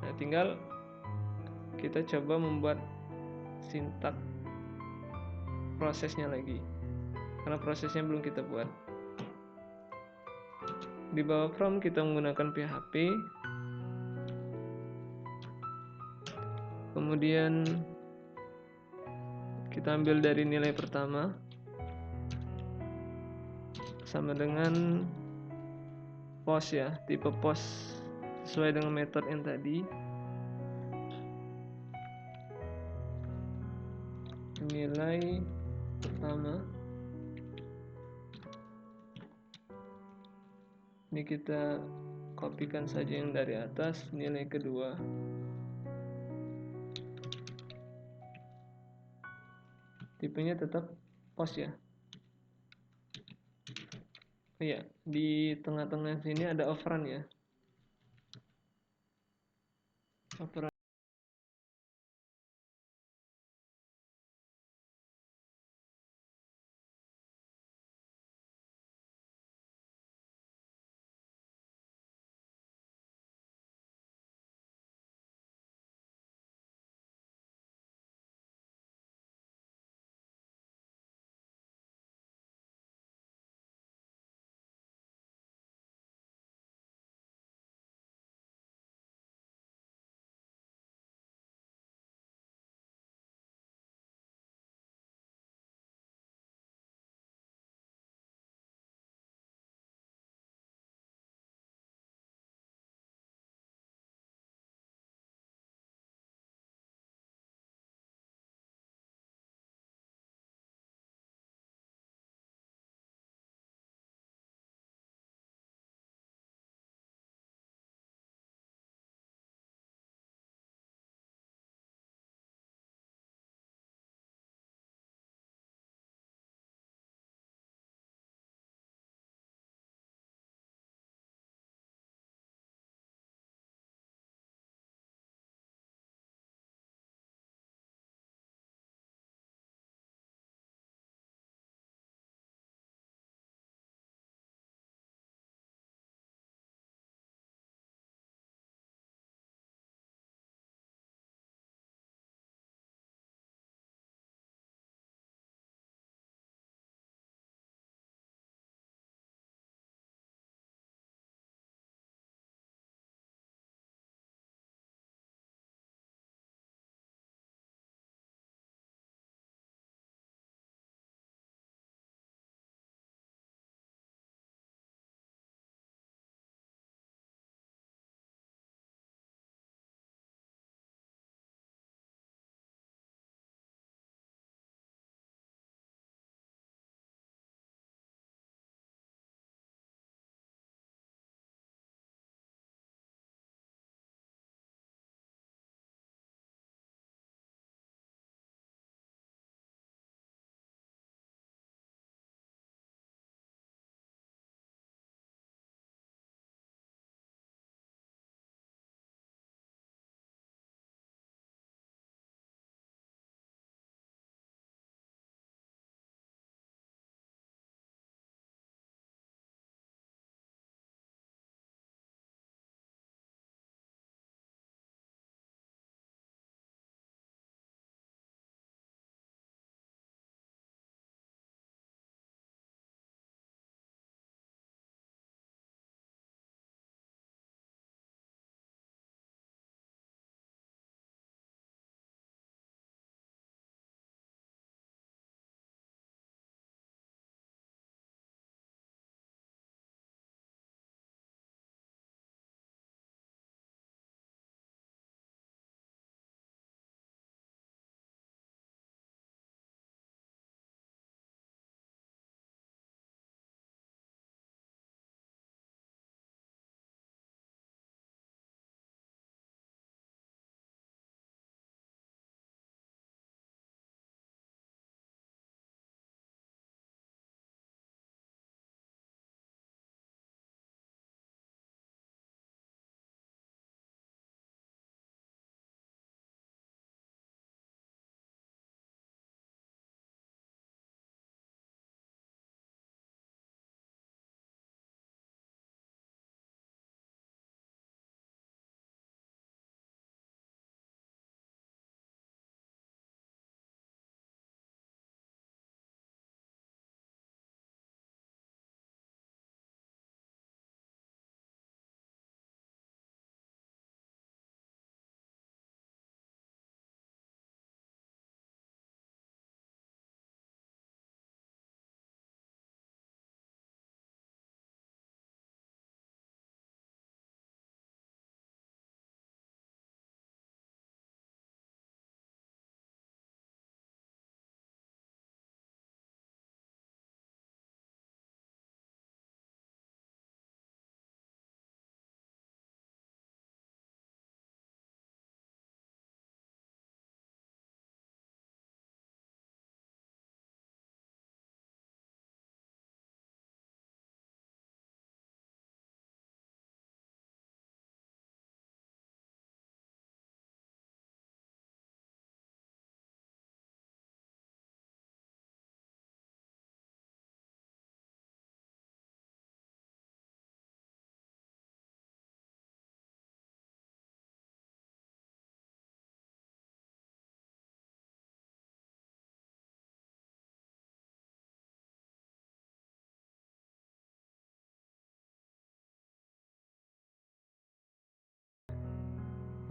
Nah, tinggal kita coba membuat sintak prosesnya lagi, karena prosesnya belum kita buat. Di bawah from kita menggunakan PHP, kemudian kita ambil dari nilai pertama sama dengan post ya, tipe post sesuai dengan metode yang tadi. Nilai pertama ini kita kopikan saja yang dari atas, nilai kedua. Tipenya tetap post ya. Iya, di tengah-tengah sini ada operan ya. Operan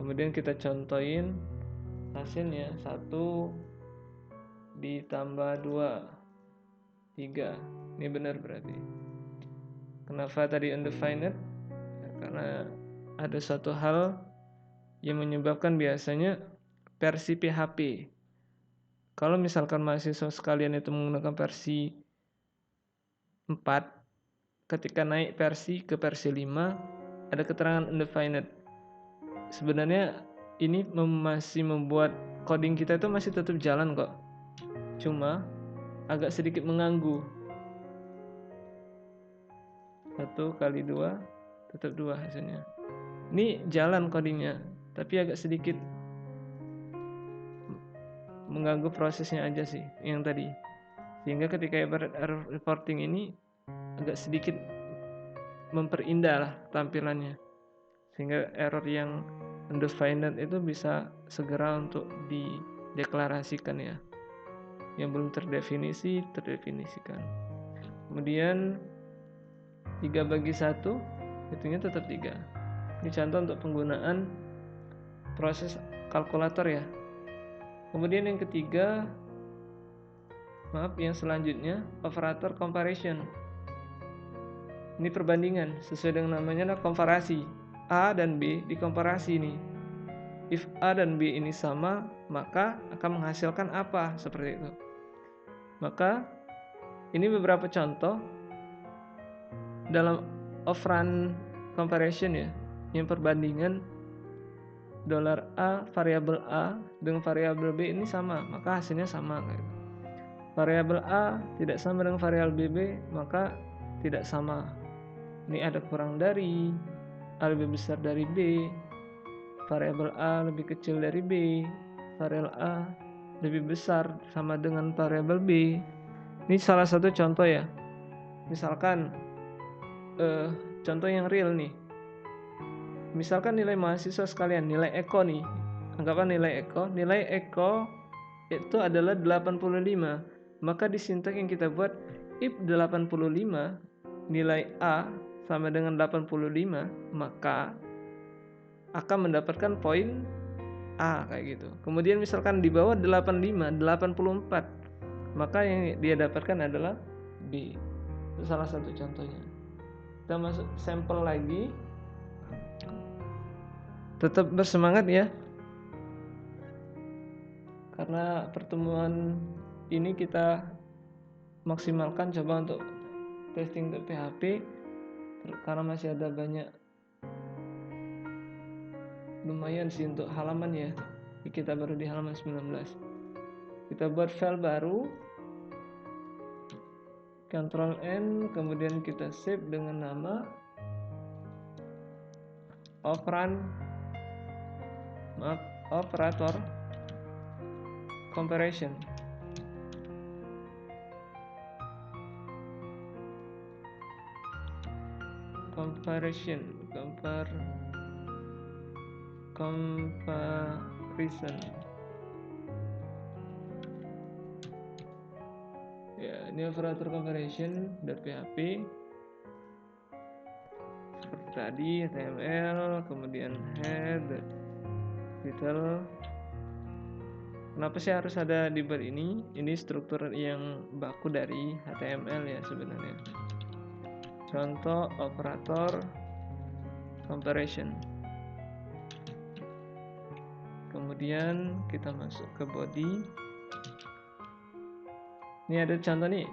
Kemudian kita contohin hasilnya, 1 ditambah 2 3. Ini benar berarti. Kenapa tadi undefined? Karena ada suatu hal yang menyebabkan biasanya versi PHP. Kalau misalkan mahasiswa sekalian itu menggunakan versi 4, ketika naik versi ke versi 5 ada keterangan undefined. Sebenarnya ini masih membuat coding kita itu masih tetap jalan kok. Cuma agak sedikit mengganggu. 1 kali 2 tetap 2 hasilnya. Ini jalan codingnya, tapi agak sedikit mengganggu prosesnya aja sih yang tadi. Sehingga ketika error reporting ini agak sedikit memperindah lah tampilannya. Sehingga error yang undefined itu bisa segera untuk dideklarasikan ya. Yang belum terdefinisikan. Kemudian 3/1 hitungnya tetap 3. Ini contoh untuk penggunaan proses kalkulator ya. Kemudian yang ketiga, yang selanjutnya operator comparison. Ini perbandingan sesuai dengan namanya komparasi. A dan B dikomparasi nih. If A dan B ini sama, maka akan menghasilkan apa, seperti itu. Maka ini beberapa contoh dalam operand comparison ya, yang perbandingan $A variabel A dengan variabel B ini sama, maka hasilnya sama. Variabel A tidak sama dengan variabel B, maka tidak sama. Ini ada kurang dari, A lebih besar dari B, variabel A lebih kecil dari B, variabel A lebih besar sama dengan variabel B. Ini salah satu contoh ya. Misalkan contoh yang real nih. Misalkan nilai mahasiswa sekalian, nilai Eko nih. Anggaplah nilai Eko itu adalah 85. Maka di sintak yang kita buat, if 85 nilai A sama dengan 85, maka akan mendapatkan poin A kayak gitu. Kemudian misalkan di bawah 85, 84, maka yang dia dapatkan adalah B. Itu salah satu contohnya. Kita masuk sampel lagi. Tetap bersemangat ya. Karena pertemuan ini kita maksimalkan coba untuk testing untuk PHP, karena masih ada banyak, lumayan sih untuk halaman ya. Kita baru di halaman 19. Kita buat file baru, Ctrl N, kemudian kita save dengan nama operator comparison. Ya, ini operator comparison.php. Seperti tadi, HTML, kemudian head, title. Kenapa sih harus ada dibuat ini? Ini struktur yang baku dari HTML ya sebenarnya. Contoh operator comparison. Kemudian kita masuk ke body. Ini ada contoh nih.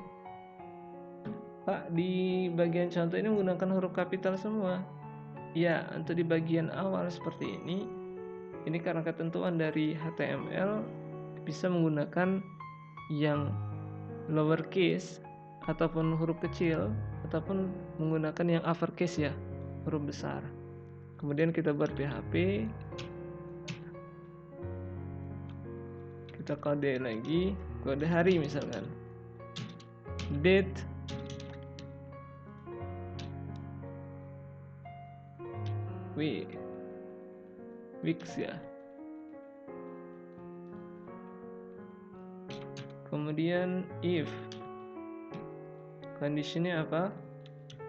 Pak, di bagian contoh ini menggunakan huruf kapital semua. Ya, untuk di bagian awal seperti ini karena ketentuan dari HTML bisa menggunakan yang lowercase ataupun huruf kecil, ataupun menggunakan yang uppercase ya, huruf besar. Kemudian kita buat PHP, kita kode lagi, kode hari misalkan, date, weeks ya. Kemudian if conditionnya apa?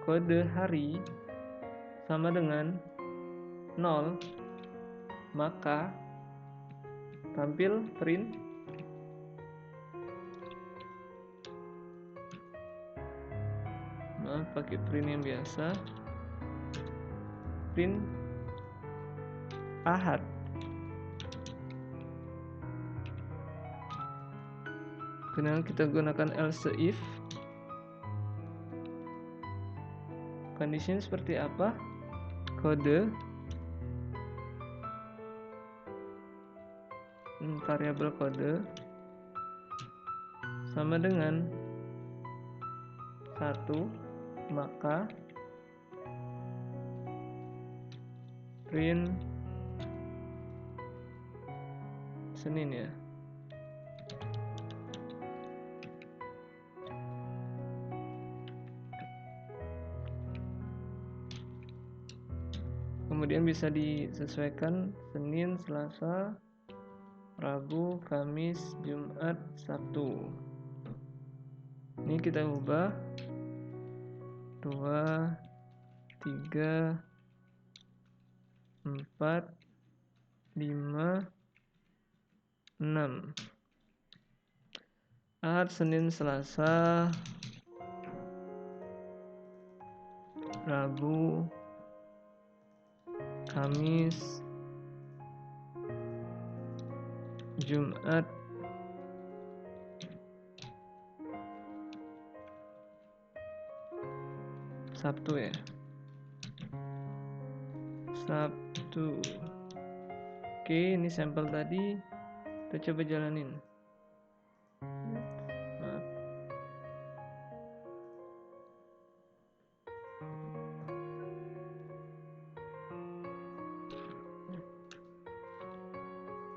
Kode hari sama dengan 0, maka tampil print pakai print yang biasa, print Ahad. Kemudian kita gunakan else if. Condition seperti apa? Kode variabel kode sama dengan 1, maka print Senin ya. Kemudian bisa disesuaikan Senin, Selasa, Rabu, Kamis, Jumat, Sabtu. Ini kita ubah 2, 3, 4, 5, 6. Ahad, Senin, Selasa, Rabu, Kamis, Jumat, Sabtu ya. Sabtu. Oke, ini sampel tadi. Kita coba jalanin. Maaf.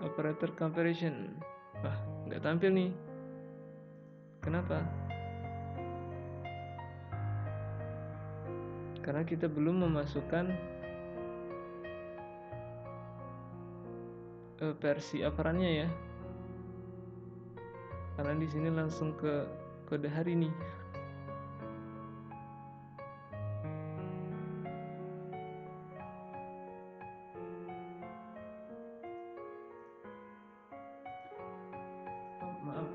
Operator comparison. Wah, nggak tampil nih. Kenapa? Karena kita belum memasukkan versi operannya ya. Karena di sini langsung ke kode hari nih. Maaf.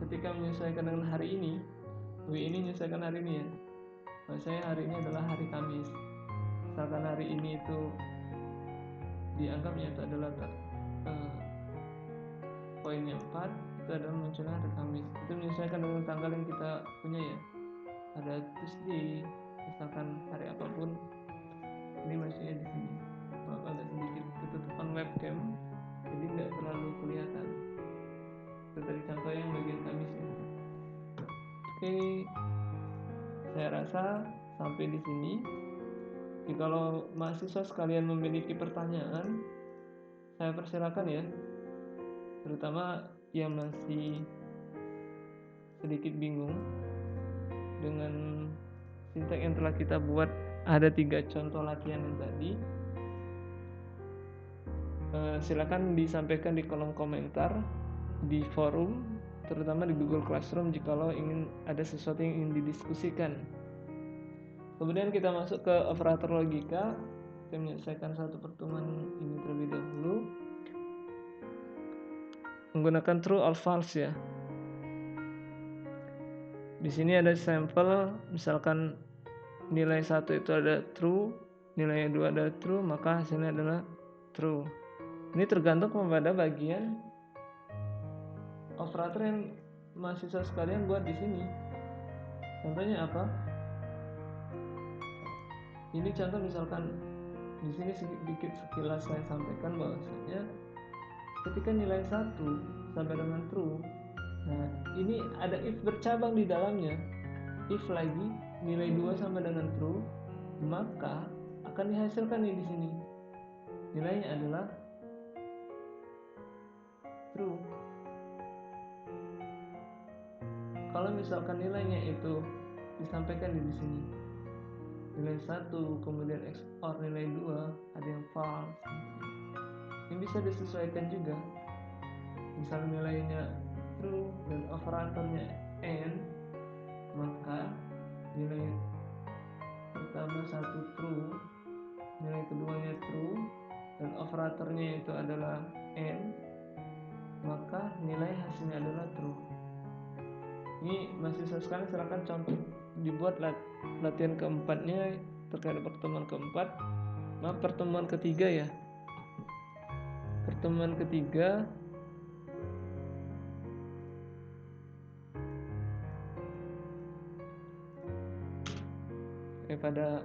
Ketika menyesuaikan dengan hari ini, ini menyesuaikan hari ini ya. Saya hari ini adalah hari Kamis. Misalkan hari ini itu dianggapnya itu adalah poinnya 4, itu adalah munculnya hari Kamis. Itu menyesuaikan dengan tanggal yang kita punya ya. Ada Tuesday, misalkan hari apapun, ini masihnya di sini. Maaf agak sedikit ketutupan webcam, jadi nggak terlalu kelihatan. Itu tadi contoh yang bagian Kamis ya. Oke, saya rasa sampai di sini. Jadi kalau mahasiswa sekalian memiliki pertanyaan, saya persilakan ya. Terutama yang masih sedikit bingung dengan sintak yang telah kita buat. Ada 3 contoh latihan yang tadi. Silakan disampaikan di kolom komentar di forum, terutama di Google Classroom jikalau ingin ada sesuatu yang ingin didiskusikan. Kemudian kita masuk ke operator logika. Kita menyelesaikan satu pertemuan ini terlebih dahulu menggunakan true or false ya. Di sini ada sampel, misalkan nilai 1 itu ada true, nilai 2 ada true, maka hasilnya adalah true. Ini tergantung kepada bagian operator yang mahasiswa sekalian buat di sini. Contohnya apa? Ini contoh misalkan di sini sedikit sekilas saya sampaikan bahwasanya ketika nilai 1 sampai dengan true, nah ini ada if bercabang di dalamnya. If lagi nilai 2 sama dengan true, maka akan dihasilkan nih di sini. Nilainya adalah true. Kalau misalkan nilainya itu disampaikan di sini, nilai 1 kemudian XOR nilai 2, ada yang false. Ini bisa disesuaikan juga. Misal nilainya true dan operatornya AND, maka nilai pertama satu true, nilai keduanya true, dan operatornya itu adalah n, maka nilai hasilnya adalah true. Ini mahasiswa sekalian silakan contoh dibuat latihan keempatnya terkait pertemuan keempat. Pertemuan ketiga ya. Pertemuan ketiga pada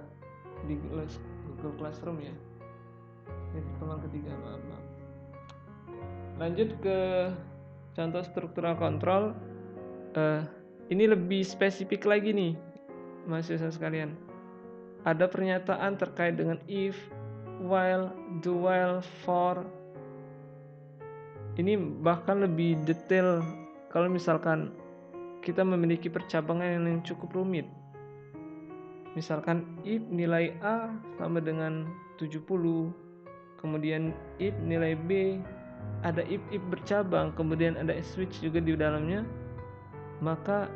di Google Classroom ya. Ini pertemuan ketiga, maaf. Lanjut ke contoh struktural control. Ini lebih spesifik lagi nih mahasiswa sekalian. Ada pernyataan terkait dengan if, while, do while, for. Ini bahkan lebih detail kalau misalkan kita memiliki percabangan yang cukup rumit. Misalkan if nilai A sama dengan 70, kemudian if nilai B, ada if bercabang, kemudian ada switch juga di dalamnya, maka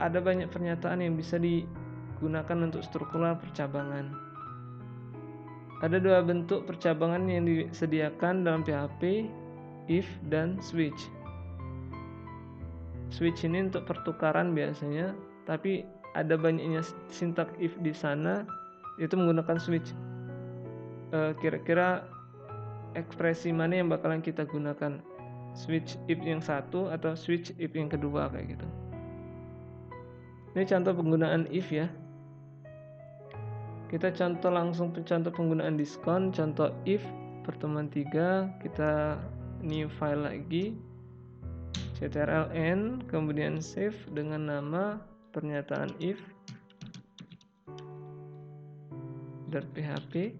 ada banyak pernyataan yang bisa digunakan untuk struktural percabangan. Ada dua bentuk percabangan yang disediakan dalam PHP, if dan switch. Switch ini untuk pertukaran biasanya, tapi ada banyaknya sintak if di sana, itu menggunakan switch. Kira-kira ekspresi mana yang bakalan kita gunakan? Switch if yang satu atau switch if yang kedua kayak gitu. Ini contoh penggunaan if ya. Kita langsung contoh penggunaan diskon. Contoh if pertemuan 3, kita new file lagi, ctrln, kemudian save dengan nama pernyataan if .php.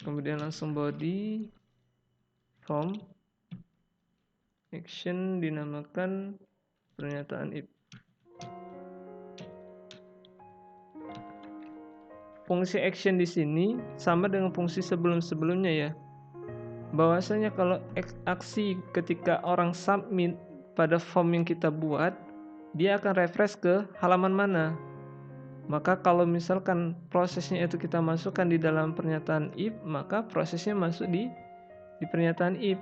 Kemudian langsung body, form, action dinamakan pernyataan if. Fungsi action di sini sama dengan fungsi sebelum-sebelumnya ya. Bahwasanya kalau aksi ketika orang submit pada form yang kita buat, dia akan refresh ke halaman mana. Maka kalau misalkan prosesnya itu kita masukkan di dalam pernyataan if, maka prosesnya masuk di pernyataan if.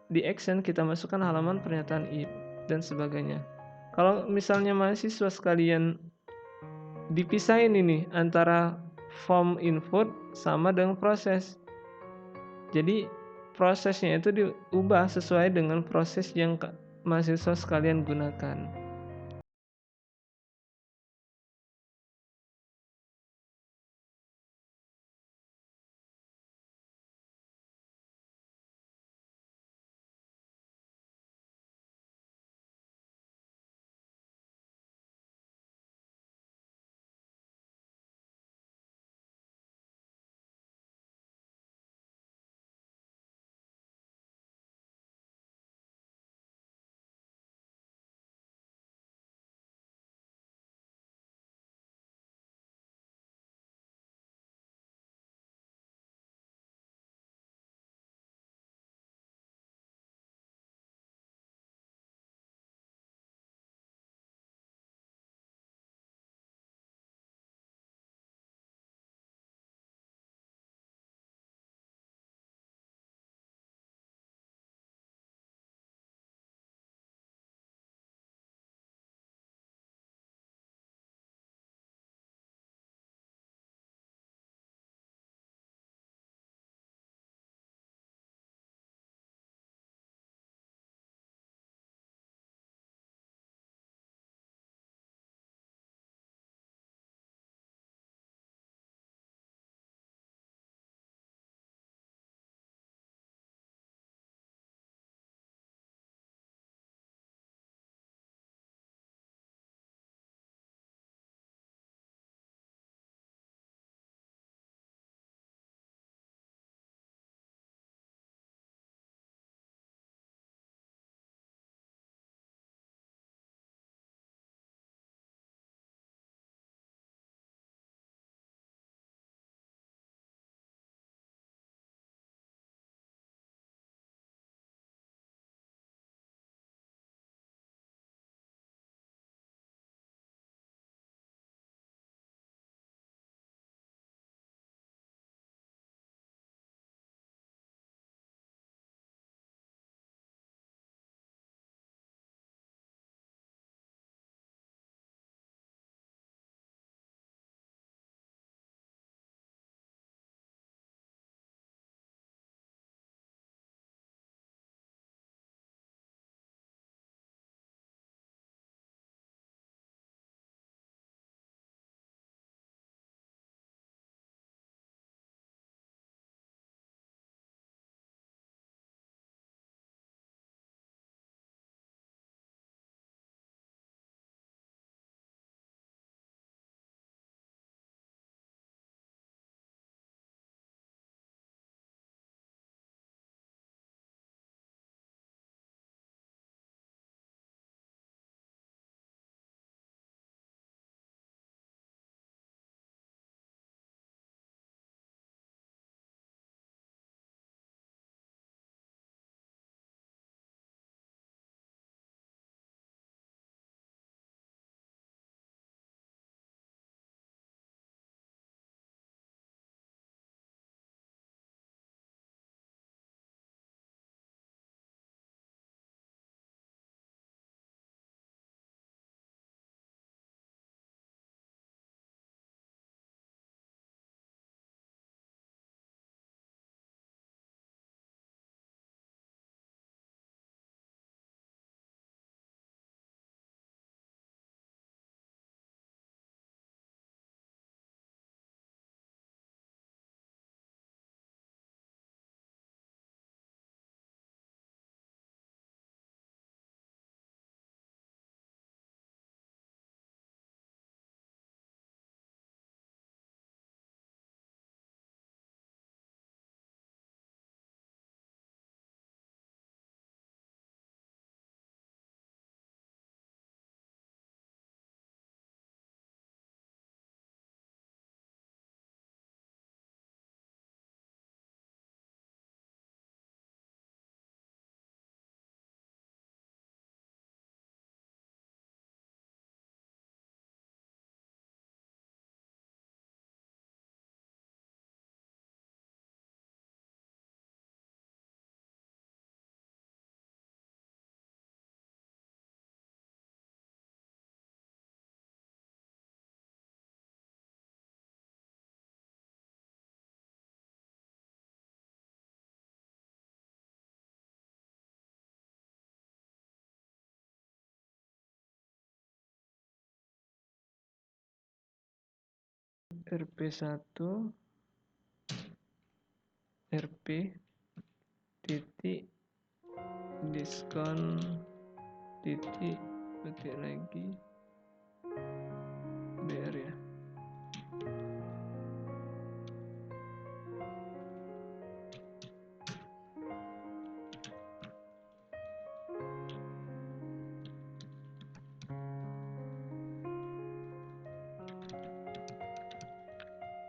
Di action kita masukkan halaman pernyataan if dan sebagainya. Kalau misalnya mahasiswa sekalian dipisahin ini antara form input sama dengan proses. Jadi prosesnya itu diubah sesuai dengan proses yang mahasiswa sekalian gunakan. rp1 rp titik diskon titik petik lagi BR ya.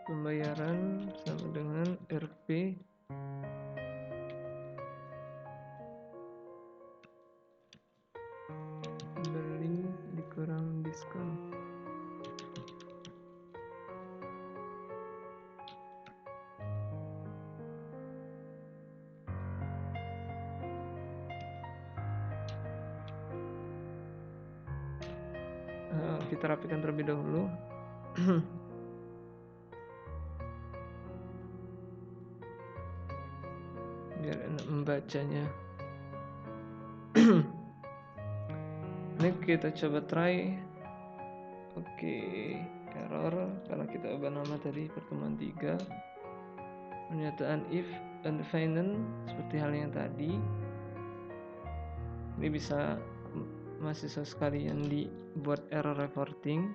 Pembayaran sama dengan RP beli dikurang diskon. Kita rapikan terlebih dahulu. Biar enak membacanya. Ini kita coba try. Oke, error karena kita ubah nama tadi pertemuan 3. Pernyataan if undefined seperti hal yang tadi. Ini bisa mahasiswa sekalian dibuat error reporting.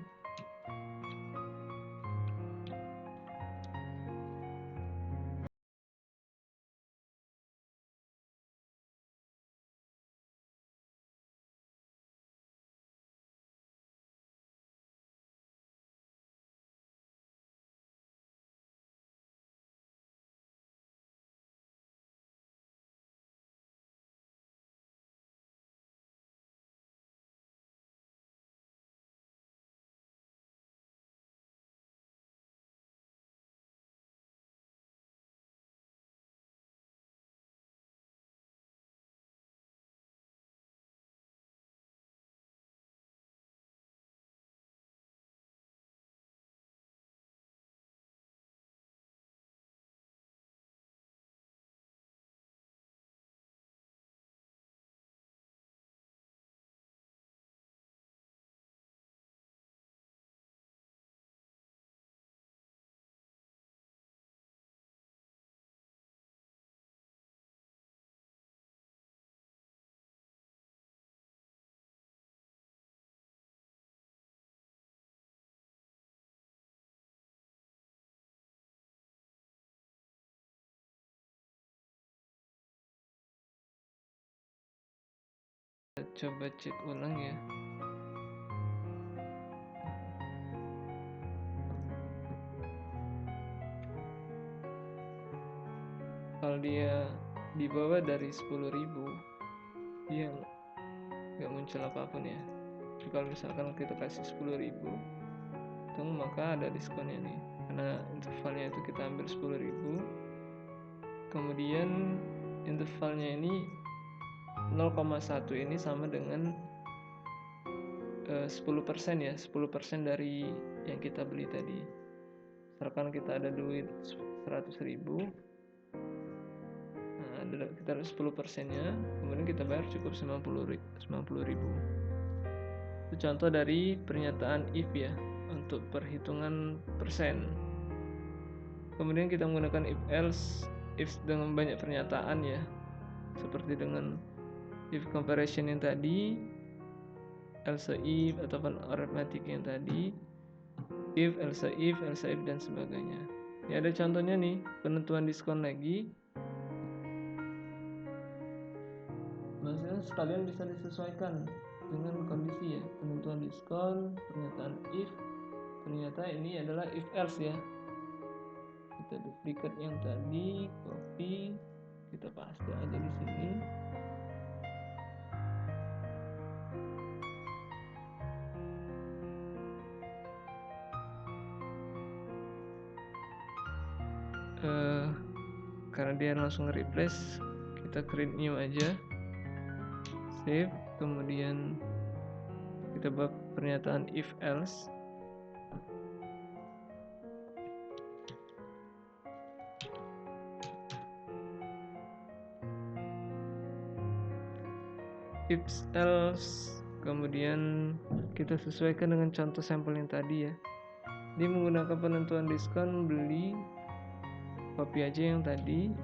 Coba cek ulang ya. Kalau dia di bawah dari 10.000, dia nggak muncul apapun ya. Jadi kalau misalkan kita kasih 10.000, tunggu maka ada diskonnya nih. Karena intervalnya itu kita ambil 10.000, kemudian intervalnya ini 0,1 ini sama dengan 10% ya, 10% dari yang kita beli tadi. Misalkan kita ada duit 100.000, nah kita ada 10%-nya, kemudian kita bayar cukup 90.000. Itu contoh dari pernyataan if ya, untuk perhitungan persen. Kemudian kita menggunakan if else, if dengan banyak pernyataan ya, seperti dengan if comparison yang tadi, else if ataupun arithmetic yang tadi, if, else if, dan sebagainya. Ini ada contohnya nih, penentuan diskon lagi. Maksudnya sekalian bisa disesuaikan dengan kondisi ya, penentuan diskon, pernyataan if. Ternyata ini adalah if else ya. Kita duplikat yang tadi, copy, kita paste aja di sini. Karena dia langsung replace, kita create new aja, save, kemudian kita buat pernyataan if else. If else, kemudian kita sesuaikan dengan contoh sampel yang tadi ya. Ini menggunakan penentuan diskon beli kopi aja yang tadi.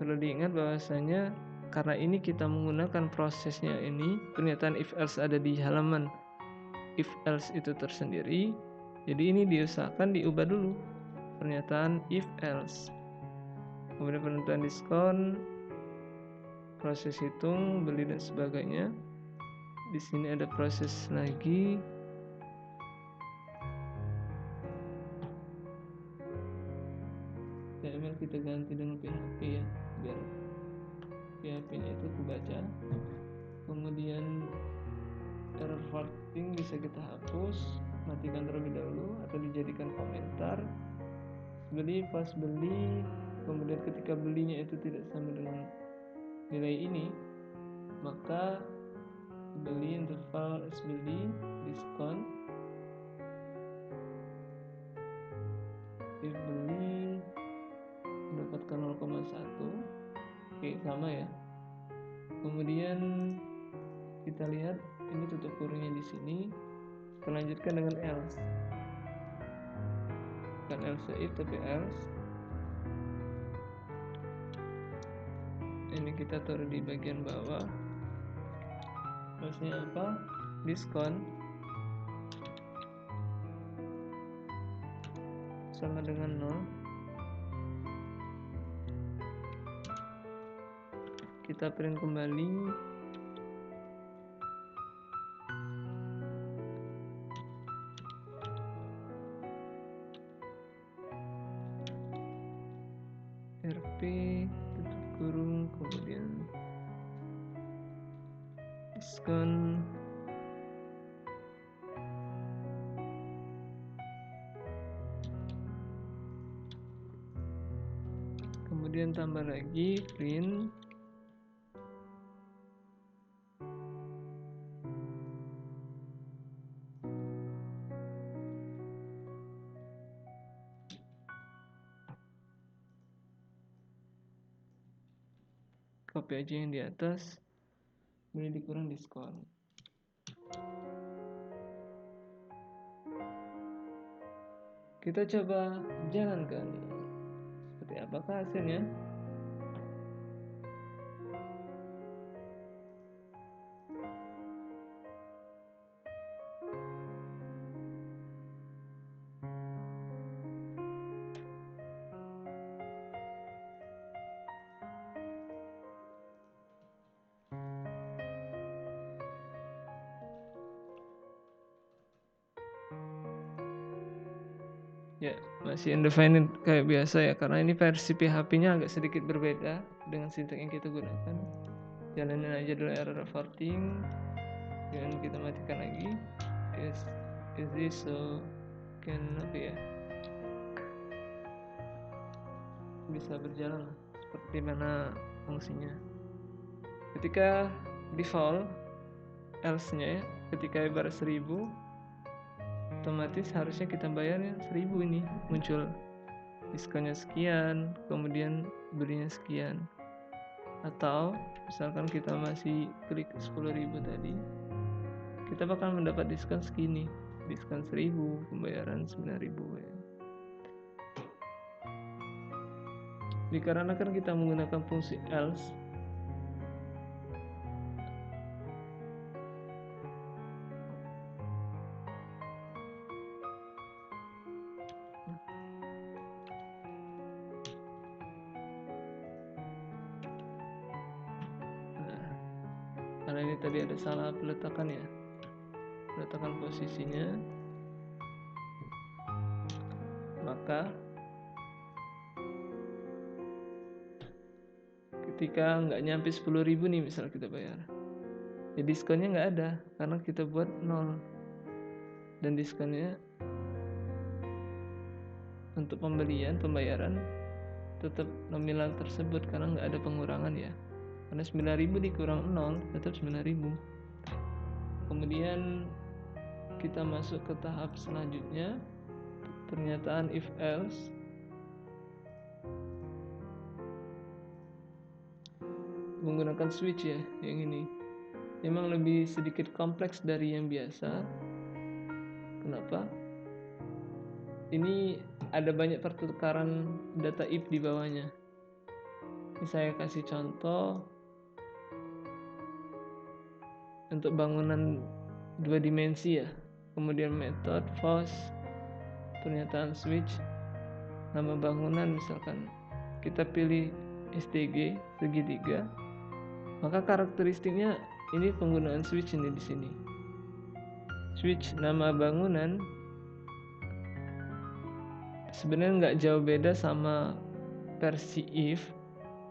Perlu diingat bahwasanya karena ini kita menggunakan prosesnya ini, pernyataan if else ada di halaman if else itu tersendiri. Jadi ini diusahakan diubah dulu pernyataan if else. Kemudian penentuan diskon, proses hitung, beli dan sebagainya. Di sini ada proses lagi. HTML kita ganti dengan PHP ya, biar PHP-nya itu kebaca. Kemudian error formatting bisa kita hapus, matikan terlebih dahulu atau dijadikan komentar. Beli pas beli, kemudian ketika belinya itu tidak sama dengan nilai ini, maka beli interval as beli diskon. If beli mendapatkan 0,1, oke sama ya. Kemudian kita lihat ini tutup kurungnya di sini. Kita lanjutkan dengan else. Bukan else if tapi else. Ini kita taruh di bagian bawah. Maksudnya apa? Diskon sama dengan 0. Kita print kembali. RP tutup kurung, kemudian diskon. Kemudian tambah lagi print. Copy aja yang di atas, beli dikurang diskon. Kita coba jalankan. Seperti apakah hasilnya? Ya, masih undefined kayak biasa ya, karena ini versi PHP-nya agak sedikit berbeda dengan syntax yang kita gunakan. Jalanin aja dulu error formatting, dan kita matikan lagi. Is this so can apa ya? Bisa berjalan seperti mana fungsinya. Ketika default else-nya ya, ketika ibarat 1000, otomatis harusnya kita bayarnya 1000 ini muncul diskonnya sekian, kemudian belinya sekian. Atau misalkan kita masih klik 10.000 tadi, kita bakal mendapat diskon segini, diskon 1000, pembayaran 9.000 ya. Dikarenakan kita menggunakan fungsi else, karena ini tadi ada salah peletakan ya, peletakan posisinya, maka ketika nggak nyampe 10.000 nih misal kita bayar, ya diskonnya nggak ada karena kita buat 0, dan diskonnya untuk pembayaran tetap nominal tersebut karena nggak ada pengurangan ya, karena 9.000 dikurang 0 tetap 9.000. Kemudian kita masuk ke tahap selanjutnya, pernyataan if else. Menggunakan switch ya, yang ini memang lebih sedikit kompleks dari yang biasa. Kenapa? Ini ada banyak pertukaran data if di bawahnya. Ini saya kasih contoh untuk bangunan 2 dimensi ya. Kemudian method, force, pernyataan switch, nama bangunan misalkan kita pilih STG segitiga, maka karakteristiknya ini penggunaan switch ini di sini. Switch nama bangunan sebenarnya nggak jauh beda sama versi if,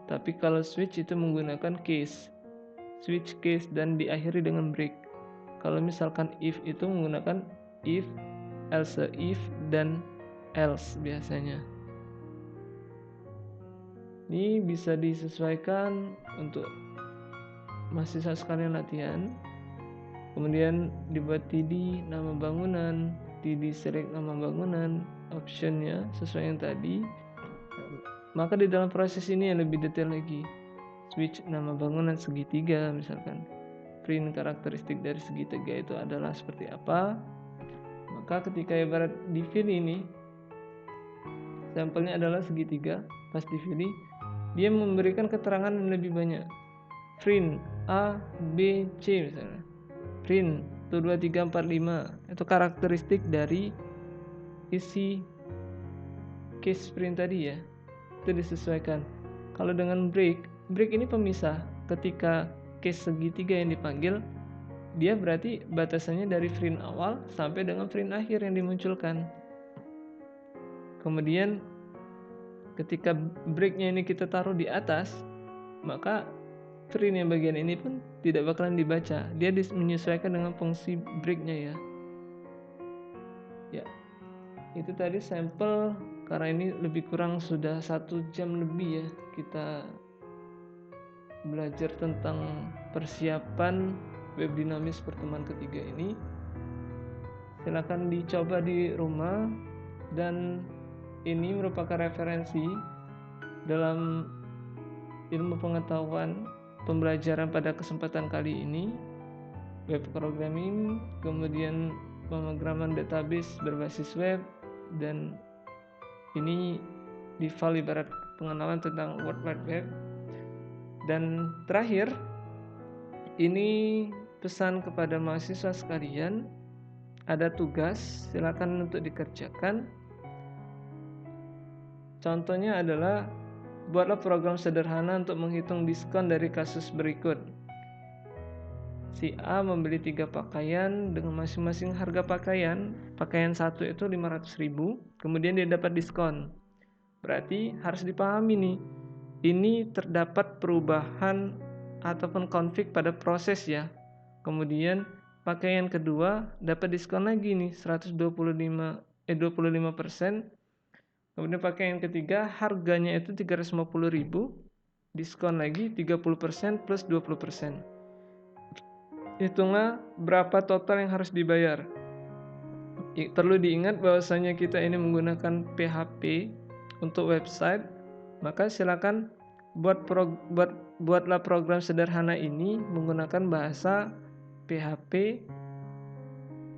tapi kalau switch itu menggunakan case, switch case dan diakhiri dengan break. Kalau misalkan if itu menggunakan if, else if, dan else biasanya. Ini bisa disesuaikan untuk mahasiswa sekalian latihan. Kemudian dibuat TD nama bangunan, TD select nama bangunan, optionnya sesuai yang tadi. Maka di dalam proses ini yang lebih detail lagi, switch nama bangunan segitiga misalkan, print karakteristik dari segitiga itu adalah seperti apa. Maka ketika ibarat di fill ini sampelnya adalah segitiga, pas di fill dia memberikan keterangan yang lebih banyak. Print A, B, C misalnya, print 1, 2, 3, 4, 5 itu karakteristik dari isi case print tadi ya, itu disesuaikan. Kalau dengan break ini pemisah. Ketika case segitiga yang dipanggil, dia berarti batasannya dari print awal sampai dengan print akhir yang dimunculkan. Kemudian ketika breaknya ini kita taruh di atas, maka print yang bagian ini pun tidak bakalan dibaca. Dia menyesuaikan dengan fungsi breaknya ya. Ya, itu tadi sampel. Karena ini lebih kurang sudah 1 jam lebih ya kita belajar tentang persiapan web dinamis pertemuan ketiga ini. Silakan dicoba di rumah, dan ini merupakan referensi dalam ilmu pengetahuan pembelajaran pada kesempatan kali ini, web programming, kemudian pemrograman database berbasis web, dan ini di file ibarat pengenalan tentang World Wide Web. Dan terakhir, ini pesan kepada mahasiswa sekalian, ada tugas, silakan untuk dikerjakan. Contohnya adalah buatlah program sederhana untuk menghitung diskon dari kasus berikut. Si A membeli 3 pakaian dengan masing-masing harga pakaian 1 itu 500.000, kemudian dia dapat diskon. Berarti harus dipahami nih, ini terdapat perubahan ataupun konflik pada proses ya. Kemudian pakaian kedua dapat diskon lagi nih 25%. Kemudian pakaian ketiga harganya itu 350.000, diskon lagi 30% plus 20%. Hitunglah berapa total yang harus dibayar. Perlu diingat bahwasanya kita ini menggunakan PHP untuk website, maka silakan buatlah program sederhana ini menggunakan bahasa PHP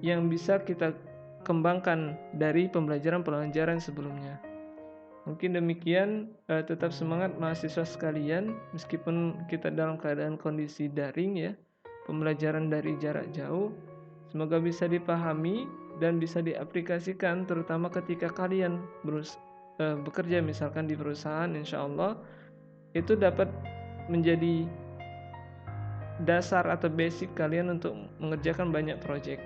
yang bisa kita kembangkan dari pembelajaran sebelumnya. Mungkin demikian, tetap semangat mahasiswa sekalian, meskipun kita dalam keadaan kondisi daring ya, pembelajaran dari jarak jauh, semoga bisa dipahami dan bisa diaplikasikan, terutama ketika kalian bekerja misalkan di perusahaan. Insya Allah itu dapat menjadi dasar atau basic kalian untuk mengerjakan banyak proyek.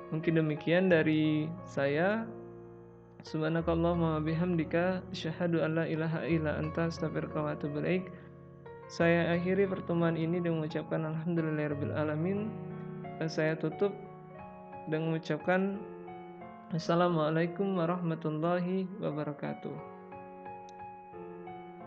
Mungkin demikian dari saya. Subhanakallahumma wa bihamdika asyhadu an la ilaha illa anta astaghfiruka wa atubu ilaik. Saya akhiri pertemuan ini dengan mengucapkan alhamdulillahirabbil alamin, dan saya tutup dengan mengucapkan assalamualaikum warahmatullahi wabarakatuh.